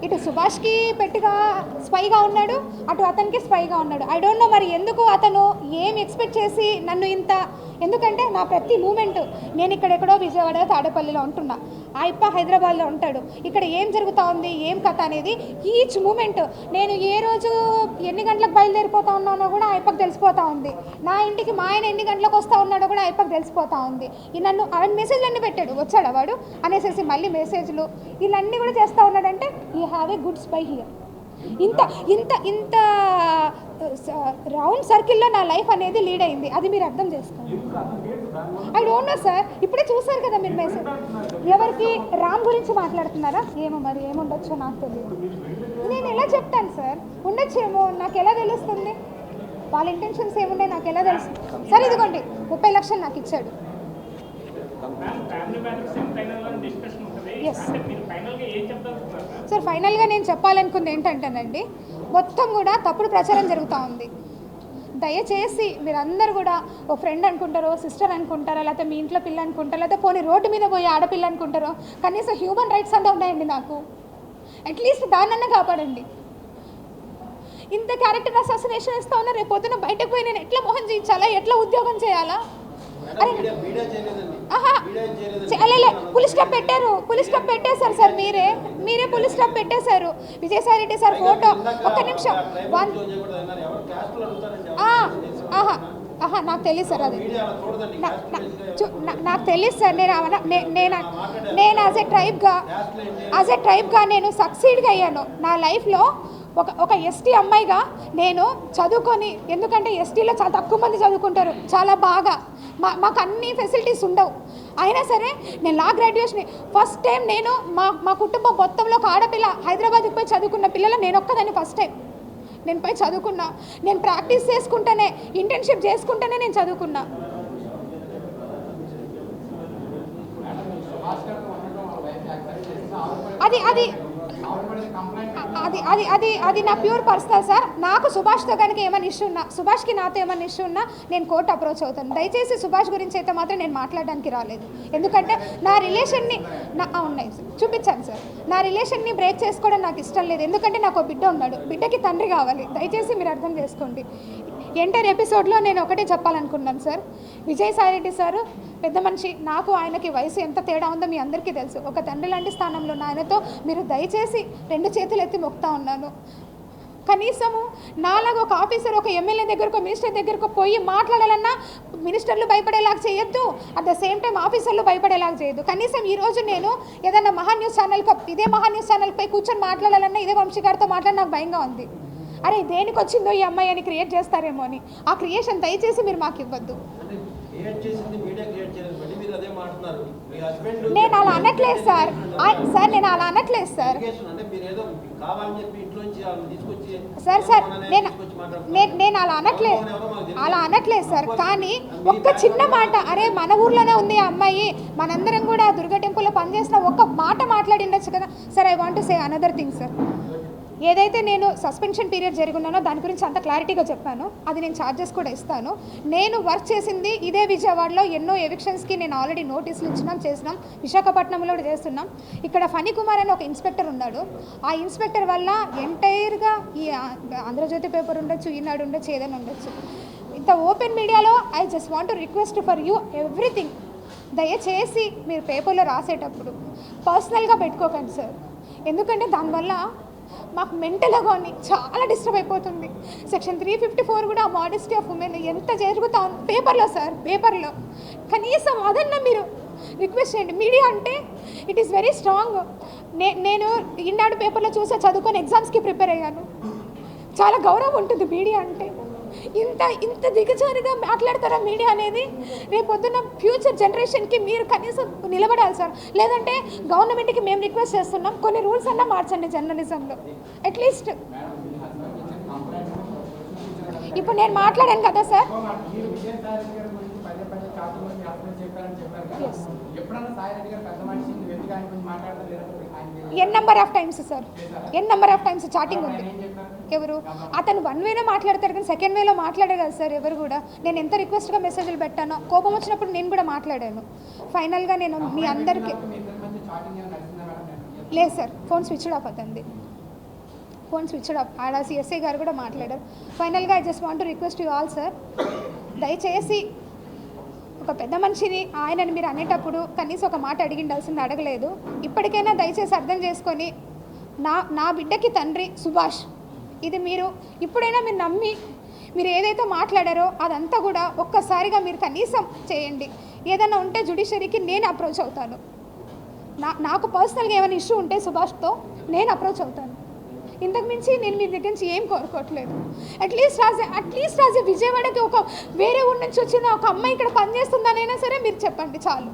ఇటు సుభాష్కి పెట్టిగా స్పైగా ఉన్నాడు, అటు అతనికి స్పైగా ఉన్నాడు. ఐ డోంట్ నో మరి ఎందుకు అతను ఏం ఎక్స్పెక్ట్ చేసి నన్ను ఇంత. ఎందుకంటే నా ప్రతి మూమెంట్ నేను ఇక్కడెక్కడో విజయవాడ తాడేపల్లిలో ఉంటున్నా, ఆయప్ప హైదరాబాద్లో ఉంటాడు. ఇక్కడ ఏం జరుగుతూ ఉంది, ఏం కథ అనేది ఈచ్ మూమెంట్ నేను ఏ రోజు ఎన్ని గంటలకు బయలుదేరిపోతా ఉన్నానో కూడా ఆయప్పకు తెలిసిపోతూ ఉంది. నా ఇంటికి మా ఆయన ఎన్ని గంటలకు వస్తూ ఉన్నాడో కూడా ఆయప్పకు తెలిసిపోతూ ఉంది. నన్ను ఆయన మెసేజ్లు అన్నీ పెట్టాడు, వచ్చాడు వాడు అనేసి మళ్ళీ మెసేజ్లు ఇవన్నీ కూడా చేస్తూ ఉన్నాడంటే you have a good spy here. ఇంత ఇంత ఇంత రౌండ్ సర్కిల్లో నా లైఫ్ అనేది లీడ్ అయింది. అది మీరు అర్థం చేసుకోండి. I don't no sir. ఇప్పుడే చూసారు కదా మీరు మెసేజ్. ఎవరికి రామ్ గురించి మాట్లాడుతున్నారా? ఏమో మరి ఏముండొచ్చో నాకు తెలియదు. నేను ఎలా చెప్తాను సార్? ఉండొచ్చేమో, నాకు ఎలా తెలుస్తుంది? వాళ్ళ ఇంటెన్షన్స్ ఏమున్నాయి నాకు ఎలా తెలుసు? సార్ ఇదిగోండి 30 లక్షలు నాకు ఇచ్చాడు. సార్ ఫైనల్గా నేను చెప్పాలనుకుంది ఏంటంటేనండి, మొత్తం కూడా తప్పుడు ప్రచారం జరుగుతూ ఉంది. దయచేసి మీరందరూ కూడా ఓ ఫ్రెండ్ అనుకుంటారో, సిస్టర్ అనుకుంటారో, లేకపోతే మీ ఇంట్లో పిల్ల అనుకుంటారో, లేకపోతే పోనీ రోడ్డు మీద పోయి ఆడపిల్ల అనుకుంటారో, కనీసం హ్యూమన్ రైట్స్ అంటే ఉన్నాయండి నాకు. అట్లీస్ట్ దాన్నన్నా కాపాడండి. ఇంత క్యారెక్టర్ అసాసినేషన్ ఇస్తా ఉన్నా, రేపు పొద్దున బయటకు పోయి నేను ఎట్లా మోహన్ చేయించాలా, ఎట్లా ఉద్యోగం చేయాలా? అరే పులిస్ స్టాప్ పెట్టారు, పులిస్ స్టాప్ పెట్టేశారు సార్. మీరే పులిస్ స్టాప్ పెట్టేశారు. విజయసాయిరెడ్డి సార్ ఫోటో ఒక్క నిమిషం. నాకు తెలియదు సార్. అది నాకు తెలియదు సార్. నేను యాజ్ ఎ ట్రైబ్గా నేను సక్సీడ్గా అయ్యాను నా లైఫ్లో. ఒక ఎస్టీ అమ్మాయిగా నేను చదువుకొని, ఎందుకంటే ఎస్టీలో చాలా తక్కువ మంది చదువుకుంటారు చాలా బాగా, మాకు అన్ని ఫెసిలిటీస్ ఉండవు. అయినా సరే నేను లా గ్రాడ్యుయేషన్ ఫస్ట్ టైం నేను మా కుటుంబం మొత్తంలో ఒక ఆడపిల్ల హైదరాబాద్కి పోయి చదువుకున్న పిల్లలు నేను ఒక్కదాన్ని ఫస్ట్ టైం నేను పోయి చదువుకున్నా. నేను ప్రాక్టీస్ చేసుకుంటేనే, ఇంటర్న్షిప్ చేసుకుంటేనే నేను చదువుకున్నా. ఆవిడ కూడా కంప్లైంట్ అది నా ప్యూర్ పర్సనల్ సార్. నాకు సుభాష్తో కనుక ఏమైనా ఇష్యూ ఉన్నా, సుభాష్కి నాతో ఏమైనా ఇష్యూ ఉన్నా నేను కోర్టు అప్రోచ్ అవుతాను. దయచేసి సుభాష్ గురించి అయితే మాత్రం నేను మాట్లాడడానికి రాలేదు. ఎందుకంటే నా రిలేషన్ని ఉన్నాయి సార్, చూపించాను సార్. నా రిలేషన్ని బ్రేక్ చేసుకోవడం నాకు ఇష్టం లేదు. ఎందుకంటే నాకు బిడ్డ ఉన్నాడు, బిడ్డకి తండ్రి కావాలి. దయచేసి మీరు అర్థం చేసుకోండి. ఎంటైర్ ఎపిసోడ్లో నేను ఒకటే చెప్పాలనుకున్నాను సార్. విజయసాయిరెడ్డి సార్ పెద్ద మనిషి, నాకు ఆయనకి వయసు ఎంత తేడా ఉందో మీ అందరికీ తెలుసు. ఒక తండ్రి లాంటి స్థానంలో ఉన్న ఆయనతో మీరు దయచేసి 2 చేతులు ఎత్తి మొక్కుతా ఉన్నాను. కనీసము నాలాగా ఒక ఆఫీసర్ ఒక ఎమ్మెల్యే దగ్గరకు మినిస్టర్ దగ్గరకు పోయి మాట్లాడాలన్నా మినిస్టర్లు భయపడేలాగా చేయొద్దు, అట్ ద సేమ్ టైం ఆఫీసర్లు భయపడేలాగా చేయొద్దు. కనీసం ఈరోజు నేను ఏదైనా మహాన్యూస్ ఛానల్కి ఇదే మహాన్యూస్ ఛానల్పై కూర్చొని మాట్లాడాలన్నా ఇదే వంశీ గారితో మాట్లాడి నాకు భయంగా ఉంది. అరే దేనికి వచ్చిందో ఈ అమ్మాయి అని క్రియేట్ చేస్తారేమో అని. ఆ క్రియేషన్ దయచేసి మీరు మాకు ఇవ్వద్దు. నేను అలా అనట్లేదు సార్. సార్ నేను అలా అనట్లేదు సార్. సార్ నేను అలా అనట్లేదు సార్. కానీ ఒక్క చిన్న మాట, అరే మన ఊర్లోనే ఉంది ఆ అమ్మాయి, మనందరం కూడా దుర్గా టెంపుల్లో పనిచేసిన ఒక్క మాట మాట్లాడి ఉండొచ్చు కదా sir. I want to say another thing sir. ఏదైతే నేను సస్పెన్షన్ పీరియడ్ జరిగినానో దాని గురించి అంత క్లారిటీగా చెప్పాను. అది నేను ఛార్జెస్ కూడా ఇస్తాను. నేను వర్క్ చేసింది ఇదే విజయవాడలో ఎన్నో ఎవిక్షన్స్కి నేను ఆల్రెడీ నోటీసులు చేసినాం. విశాఖపట్నంలో కూడా చేస్తున్నాం. ఇక్కడ ఫణి కుమార్ అని ఒక ఇన్స్పెక్టర్ ఉన్నాడు. ఆ ఇన్స్పెక్టర్ వల్ల ఎంటైర్గా ఈ ఆంధ్రజ్యోతి పేపర్ ఉండొచ్చు, ఈనాడు ఉండొచ్చు, ఏదైనా ఉండొచ్చు. ఇంత ఓపెన్ మీడియాలో I just want to request for you everything. దయచేసి మీరు పేపర్లో రాసేటప్పుడు పర్సనల్గా పెట్టుకోకండి సార్. ఎందుకంటే దానివల్ల మాకు మెంటల్గా కానీ చాలా డిస్టర్బ్ అయిపోతుంది. సెక్షన్ 354 కూడా మోడెస్టీ ఆఫ్ ఉమెన్ ఎంత జరుగుతా ఉంది పేపర్లో సార్. పేపర్లో కనీసం అదన్నా మీరు రిక్వెస్ట్ చేయండి. మీడియా అంటే ఇట్ ఈస్ వెరీ స్ట్రాంగ్. నేను ఈనాడు పేపర్లో చూసా, చదువుకొని ఎగ్జామ్స్కి ప్రిపేర్ అయ్యాను. చాలా గౌరవం ఉంటుంది మీడియా అంటే. ఇంత దిగజారుగా మాట్లాడతారా మీడియా అనేది? రేపొద్దున్న ఫ్యూచర్ జనరేషన్కి మీరు కనీసం నిలబడాలి సార్. లేదంటే గవర్నమెంట్కి మేము రిక్వెస్ట్ చేస్తున్నాం, కొన్ని రూల్స్ అన్నా మార్చండి జర్నలిజంలో అట్లీస్ట్. ఇప్పుడు నేను మాట్లాడాను కదా sir. N number of times sir, N number of times chatting ఉంది. ఎవరు అతను 1 వేలో మాట్లాడతారు కానీ 2nd వేలో మాట్లాడారు కదా సార్ ఎవరు కూడా. నేను ఎంత రిక్వెస్ట్గా మెసేజ్లు పెట్టానో, కోపం వచ్చినప్పుడు నేను కూడా మాట్లాడాను. ఫైనల్గా నేను మీ అందరికీ లేదు సార్, ఫోన్ స్విచ్ ఆఫ్ అవుతుంది. Phone switch off. ఆడ సిఎస్ఐ గారు కూడా మాట్లాడారు. ఫైనల్గా I just want to request you all sir, దయచేసి ఒక పెద్ద మనిషిని ఆయనని మీరు అనేటప్పుడు కనీసం ఒక మాట అడిగిండాల్సింది అడగలేదు. ఇప్పటికైనా దయచేసి అర్థం చేసుకొని నా బిడ్డకి తండ్రి సుభాష్, ఇది మీరు ఇప్పుడైనా మీరు నమ్మి మీరు ఏదైతే మాట్లాడారో అదంతా కూడా ఒక్కసారిగా మీరు కనీసం చేయండి. ఏదైనా ఉంటే జ్యుడిషియరీకి నేను అప్రోచ్ అవుతాను. నాకు పర్సనల్గా ఏమైనా ఇష్యూ ఉంటే సుభాష్తో నేను అప్రోచ్ అవుతాను. ఇంతకుమించి నేను మీ దగ్గర నుంచి ఏం కోరుకోవట్లేదు. అట్లీస్ట్ రాజే విజయవాడకి ఒక వేరే ఊరి నుంచి వచ్చిన ఒక అమ్మాయి ఇక్కడ పనిచేస్తుందనైనా సరే మీరు చెప్పండి చాలు.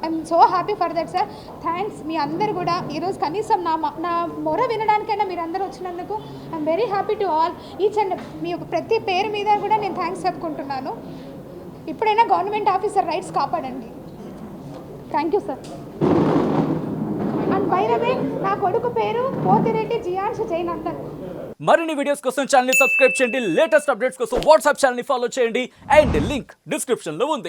I'm so happy for that sir. Thanks. మీ అందరు కూడా ఈరోజు కనీసం నా మొర వినడానికైనా మీరు అందరూ వచ్చినందుకు I'm very happy to all each and మీ ప్రతి పేరు మీద కూడా నేను థ్యాంక్స్ చెప్పుకుంటున్నాను. ఇప్పుడైనా గవర్నమెంట్ ఆఫీసర్ రైట్స్ కాపాడండి. Thank you sir. And by the way నా కొడుకు పేరు పోతిరెడ్డి జియాన్ష్ జైనందన్. మరిన్ని వీడియోస్ కోసం ఛానల్ ని సబ్స్క్రైబ్ చేయండి. లేటెస్ట్ అప్డేట్స్ కోసం వాట్సాప్ ఛానల్ ని ఫాలో చేయండి. అండ్ లింక్ డిస్క్రిప్షన్ లో ఉంది.